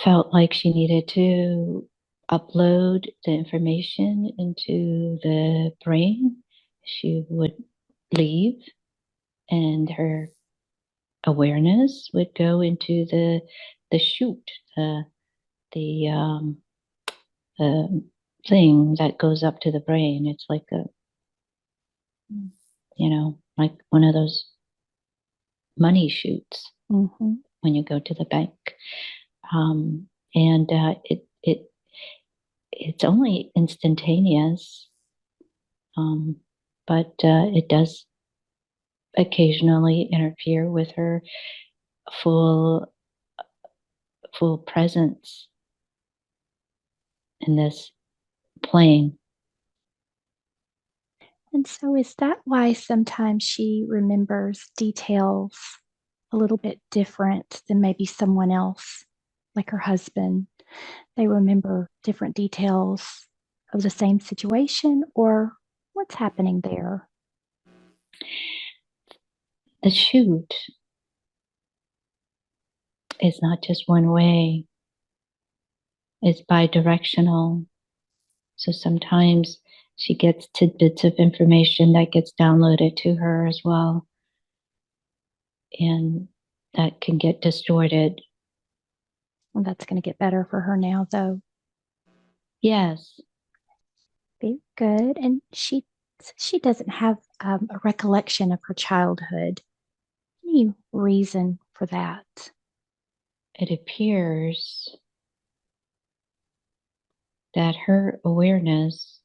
felt like she needed to upload the information into the brain, she would leave and her awareness would go into the chute, the thing that goes up to the brain. It's like like one of those money chutes when you go to the bank. And it's only instantaneous, but it does occasionally interfere with her full presence in this plane. And so, is that why sometimes she remembers details a little bit different than maybe someone else, like her husband? They remember different details of the same situation, or what's happening there? The chute is not just one way, it's bi-directional. So sometimes she gets tidbits of information that gets downloaded to her as well. And that can get distorted. Well, that's going to get better for her now, though. Yes. Very good. And she doesn't have a recollection of her childhood. Any reason for that? It appears that her awareness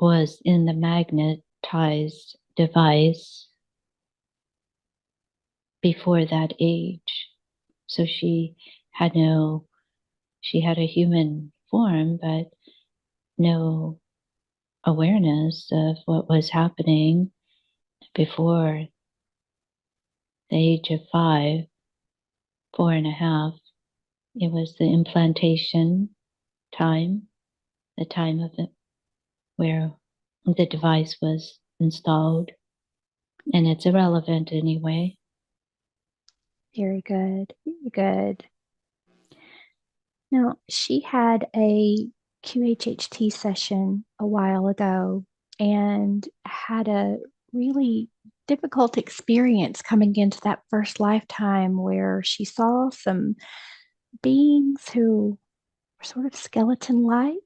was in the magnetized device before that age. So she had a human form, but no awareness of what was happening before the age of 5, 4.5. It was the implantation time, the time of it where the device was installed, and it's irrelevant anyway. Very good. Very good. Now, she had a QHHT session a while ago and had a really difficult experience coming into that first lifetime where she saw some beings who were sort of skeleton-like.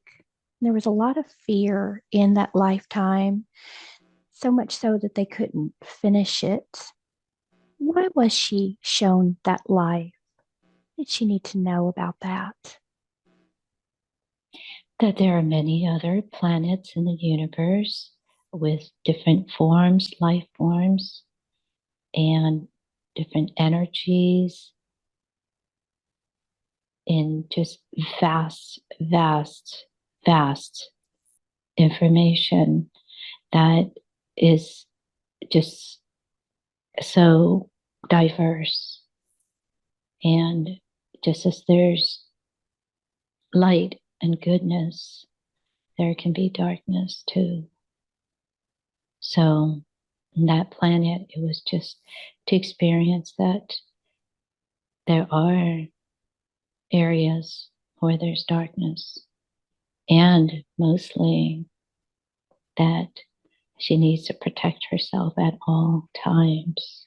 There was a lot of fear in that lifetime, so much so that they couldn't finish it. Why was she shown that life? What did she need to know about that? That there are many other planets in the universe with different forms, life forms, and different energies in just vast, vast, vast information that is just so diverse. And just as there's light and goodness, there can be darkness too. So on that planet, it was just to experience that there are areas where there's darkness, and mostly that she needs to protect herself at all times.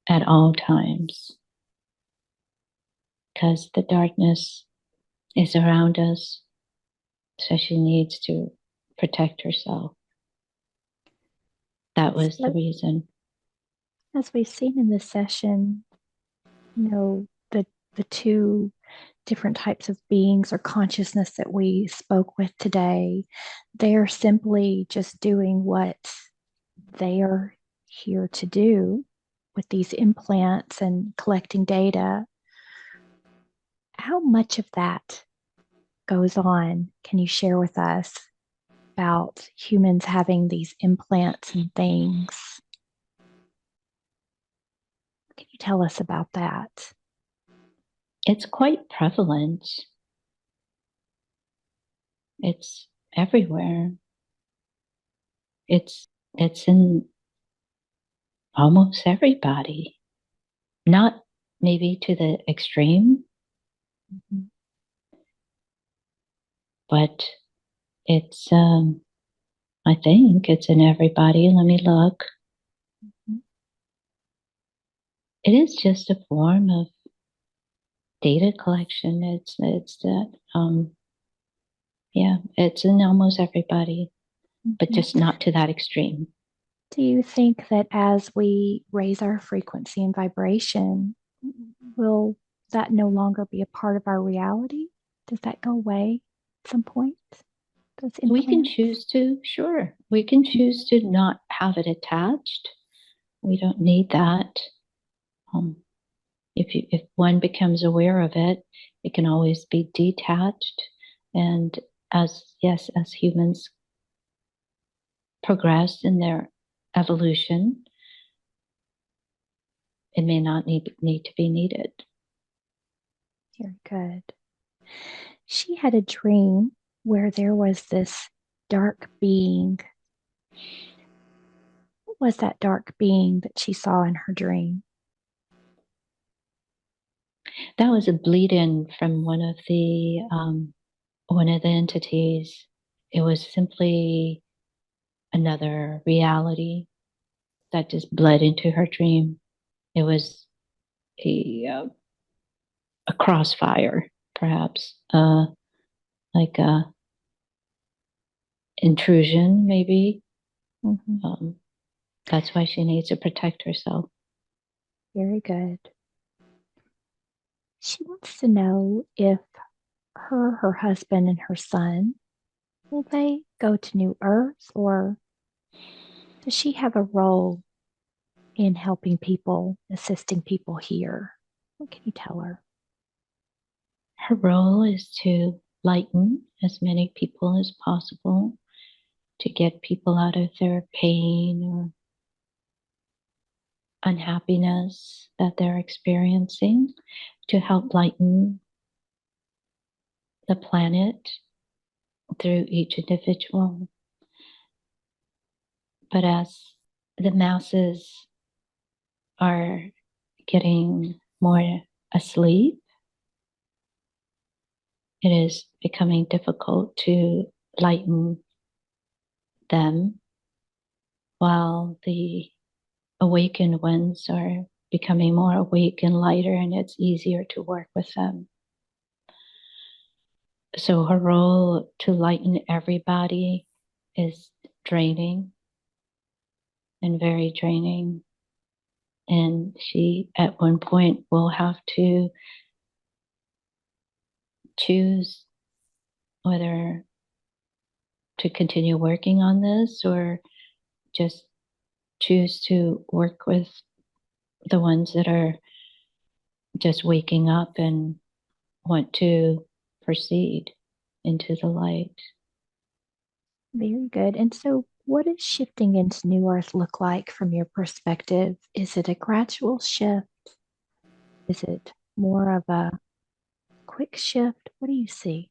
At all times. Because the darkness is around us, so she needs to protect herself. That was the reason. As we've seen in this session, the two different types of beings or consciousness that we spoke with today, they're simply just doing what they are here to do with these implants and collecting data. How much of that goes on? Can you share with us about humans having these implants and things? What can you tell us about that? It's quite prevalent. It's everywhere. It's in almost everybody. Not maybe to the extreme, but it's, I think it's in everybody. Let me look. It is just a form of data collection. It's that, yeah, it's in almost everybody, but just not to that extreme. Do you think that as we raise our frequency and vibration, will that no longer be a part of our reality? Does that go away at some point? We can choose to, sure. We can choose to not have it attached. We don't need that. If one becomes aware of it, it can always be detached. And as humans progress in their evolution, it may not need to be needed. Very good. She had a dream where there was this dark being. What was that dark being that she saw in her dream? That was a bleed-in from one of the entities. It was simply another reality that just bled into her dream. It was a crossfire, perhaps, like a intrusion, maybe. That's why she needs to protect herself. Very good. She wants to know if her husband, and her son, will they go to New Earth, or does she have a role in helping people, assisting people here? What can you tell her? Her role is to lighten as many people as possible, to get people out of their pain or unhappiness that they're experiencing, to help lighten the planet through each individual. But as the masses are getting more asleep, it is becoming difficult to lighten them, while the awakened ones are becoming more awake and lighter, and it's easier to work with them. So her role to lighten everybody is draining and very draining. And she, at one point, will have to choose whether to continue working on this or just choose to work with the ones that are just waking up and want to proceed into the light. Very good. And so, what does shifting into New Earth look like from your perspective? Is it a gradual shift? Is it more of a quick shift? What do you see?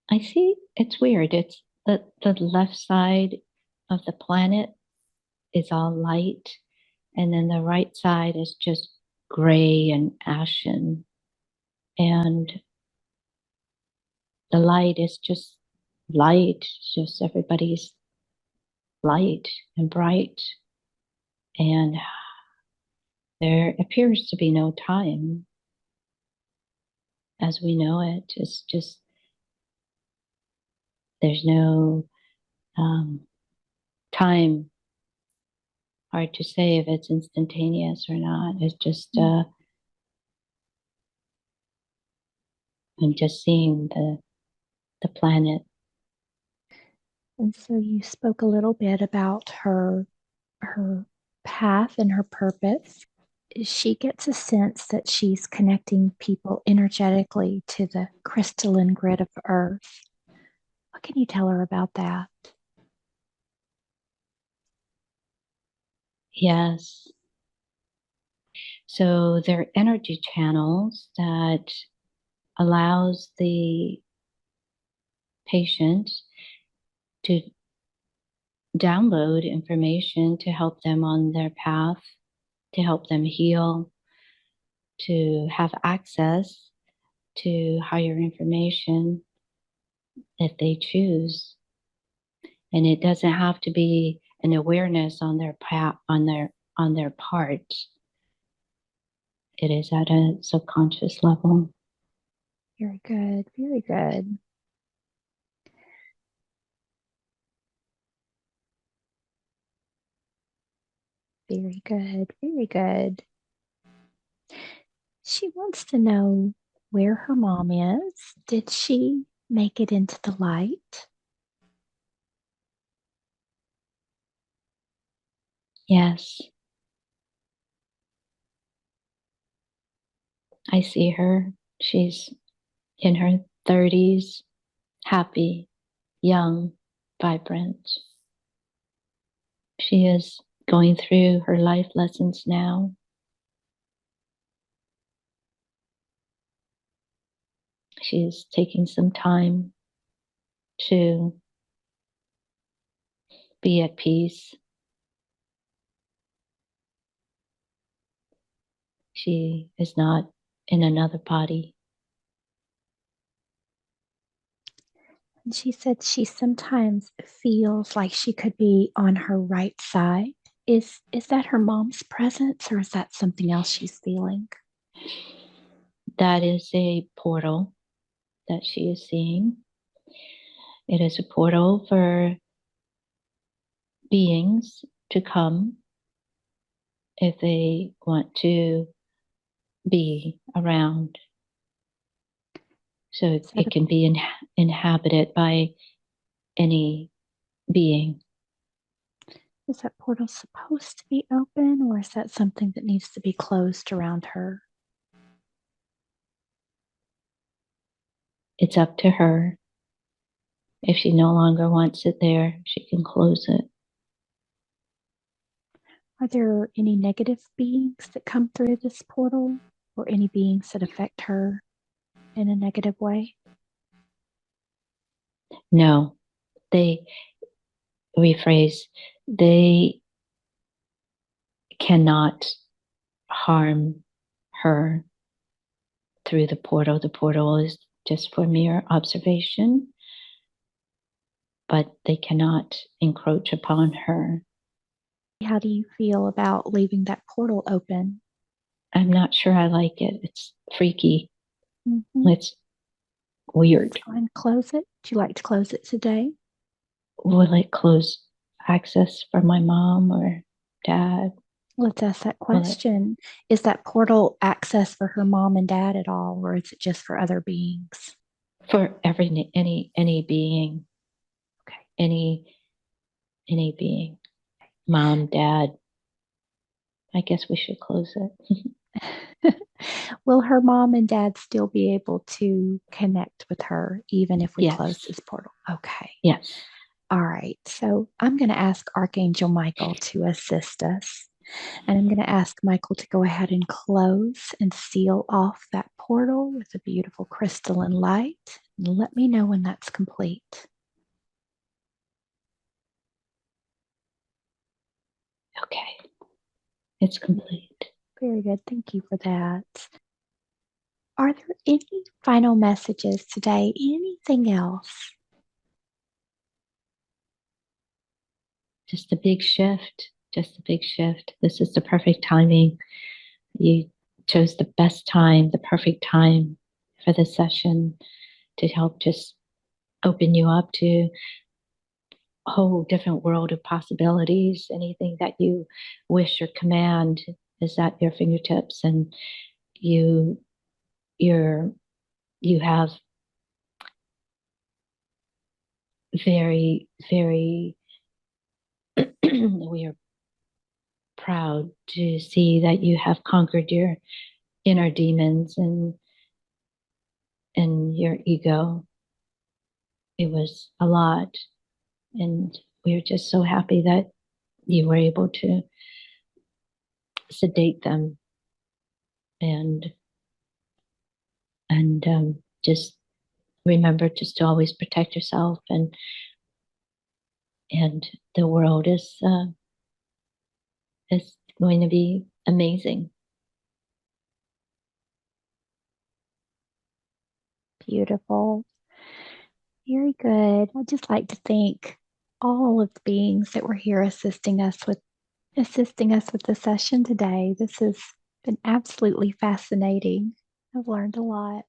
I see it's weird. It's the left side of the planet is all light, and then the right side is just gray and ashen. And the light is just light, it's just everybody's light and bright. And there appears to be no time as we know it. It's just, there's no time. Hard to say if it's instantaneous or not. It's just, I'm just seeing the planet. And so, you spoke a little bit about her path and her purpose. She gets a sense that she's connecting people energetically to the crystalline grid of Earth. What can you tell her about that? Yes. So they're energy channels that allows the patient to download information to help them on their path, to help them heal, to have access to higher information if they choose. And it doesn't have to be an awareness on their path, on their part. It is at a subconscious level. Very good. Very good. Very good. Very good. She wants to know where her mom is. Did she make it into the light? Yes. I see her. She's in her 30s, happy, young, vibrant. She is going through her life lessons now. She's taking some time to be at peace. She is not in another body. And she said she sometimes feels like she could be on her right side. Is that her mom's presence, or is that something else she's feeling? That is a portal that she is seeing. It is a portal for beings to come if they want to be around. So it can be inhabited by any being. Is that portal supposed to be open, or is that something that needs to be closed around her? It's up to her. If she no longer wants it there, she can close it. Are there any negative beings that come through this portal, or any beings that affect her in a negative way? No, they cannot harm her through the portal. The portal is just for mere observation, but they cannot encroach upon her. How do you feel about leaving that portal open? I'm not sure I like it. It's freaky. Mm-hmm. It's weird. Go and close it. Would you like to close it today? Will it close access for my mom or dad? Let's ask that question. Is that portal access for her mom and dad at all, or is it just for other beings? For any being. Okay. Any being. Mom, dad. I guess we should close it. Will her mom and dad still be able to connect with her even if we Yes. close this portal? Okay. Yes. All right. So I'm going to ask Archangel Michael to assist us. And I'm going to ask Michael to go ahead and close and seal off that portal with a beautiful crystalline light. And let me know when that's complete. Okay. It's complete. Very good. Thank you for that. Are there any final messages today? Anything else? Just a big shift. Just a big shift. This is the perfect timing. You chose the best time, the perfect time for the session to help just open you up to a whole different world of possibilities. Anything that you wish or command is at your fingertips, and you have very, very we are proud to see that you have conquered your inner demons and your ego. It was a lot, and we are just so happy that you were able to sedate them and just remember just to always protect yourself, and the world is going to be amazing. Beautiful. Very good. I'd just like to thank all of the beings that were here assisting us with the session today. This has been absolutely fascinating. I've learned a lot.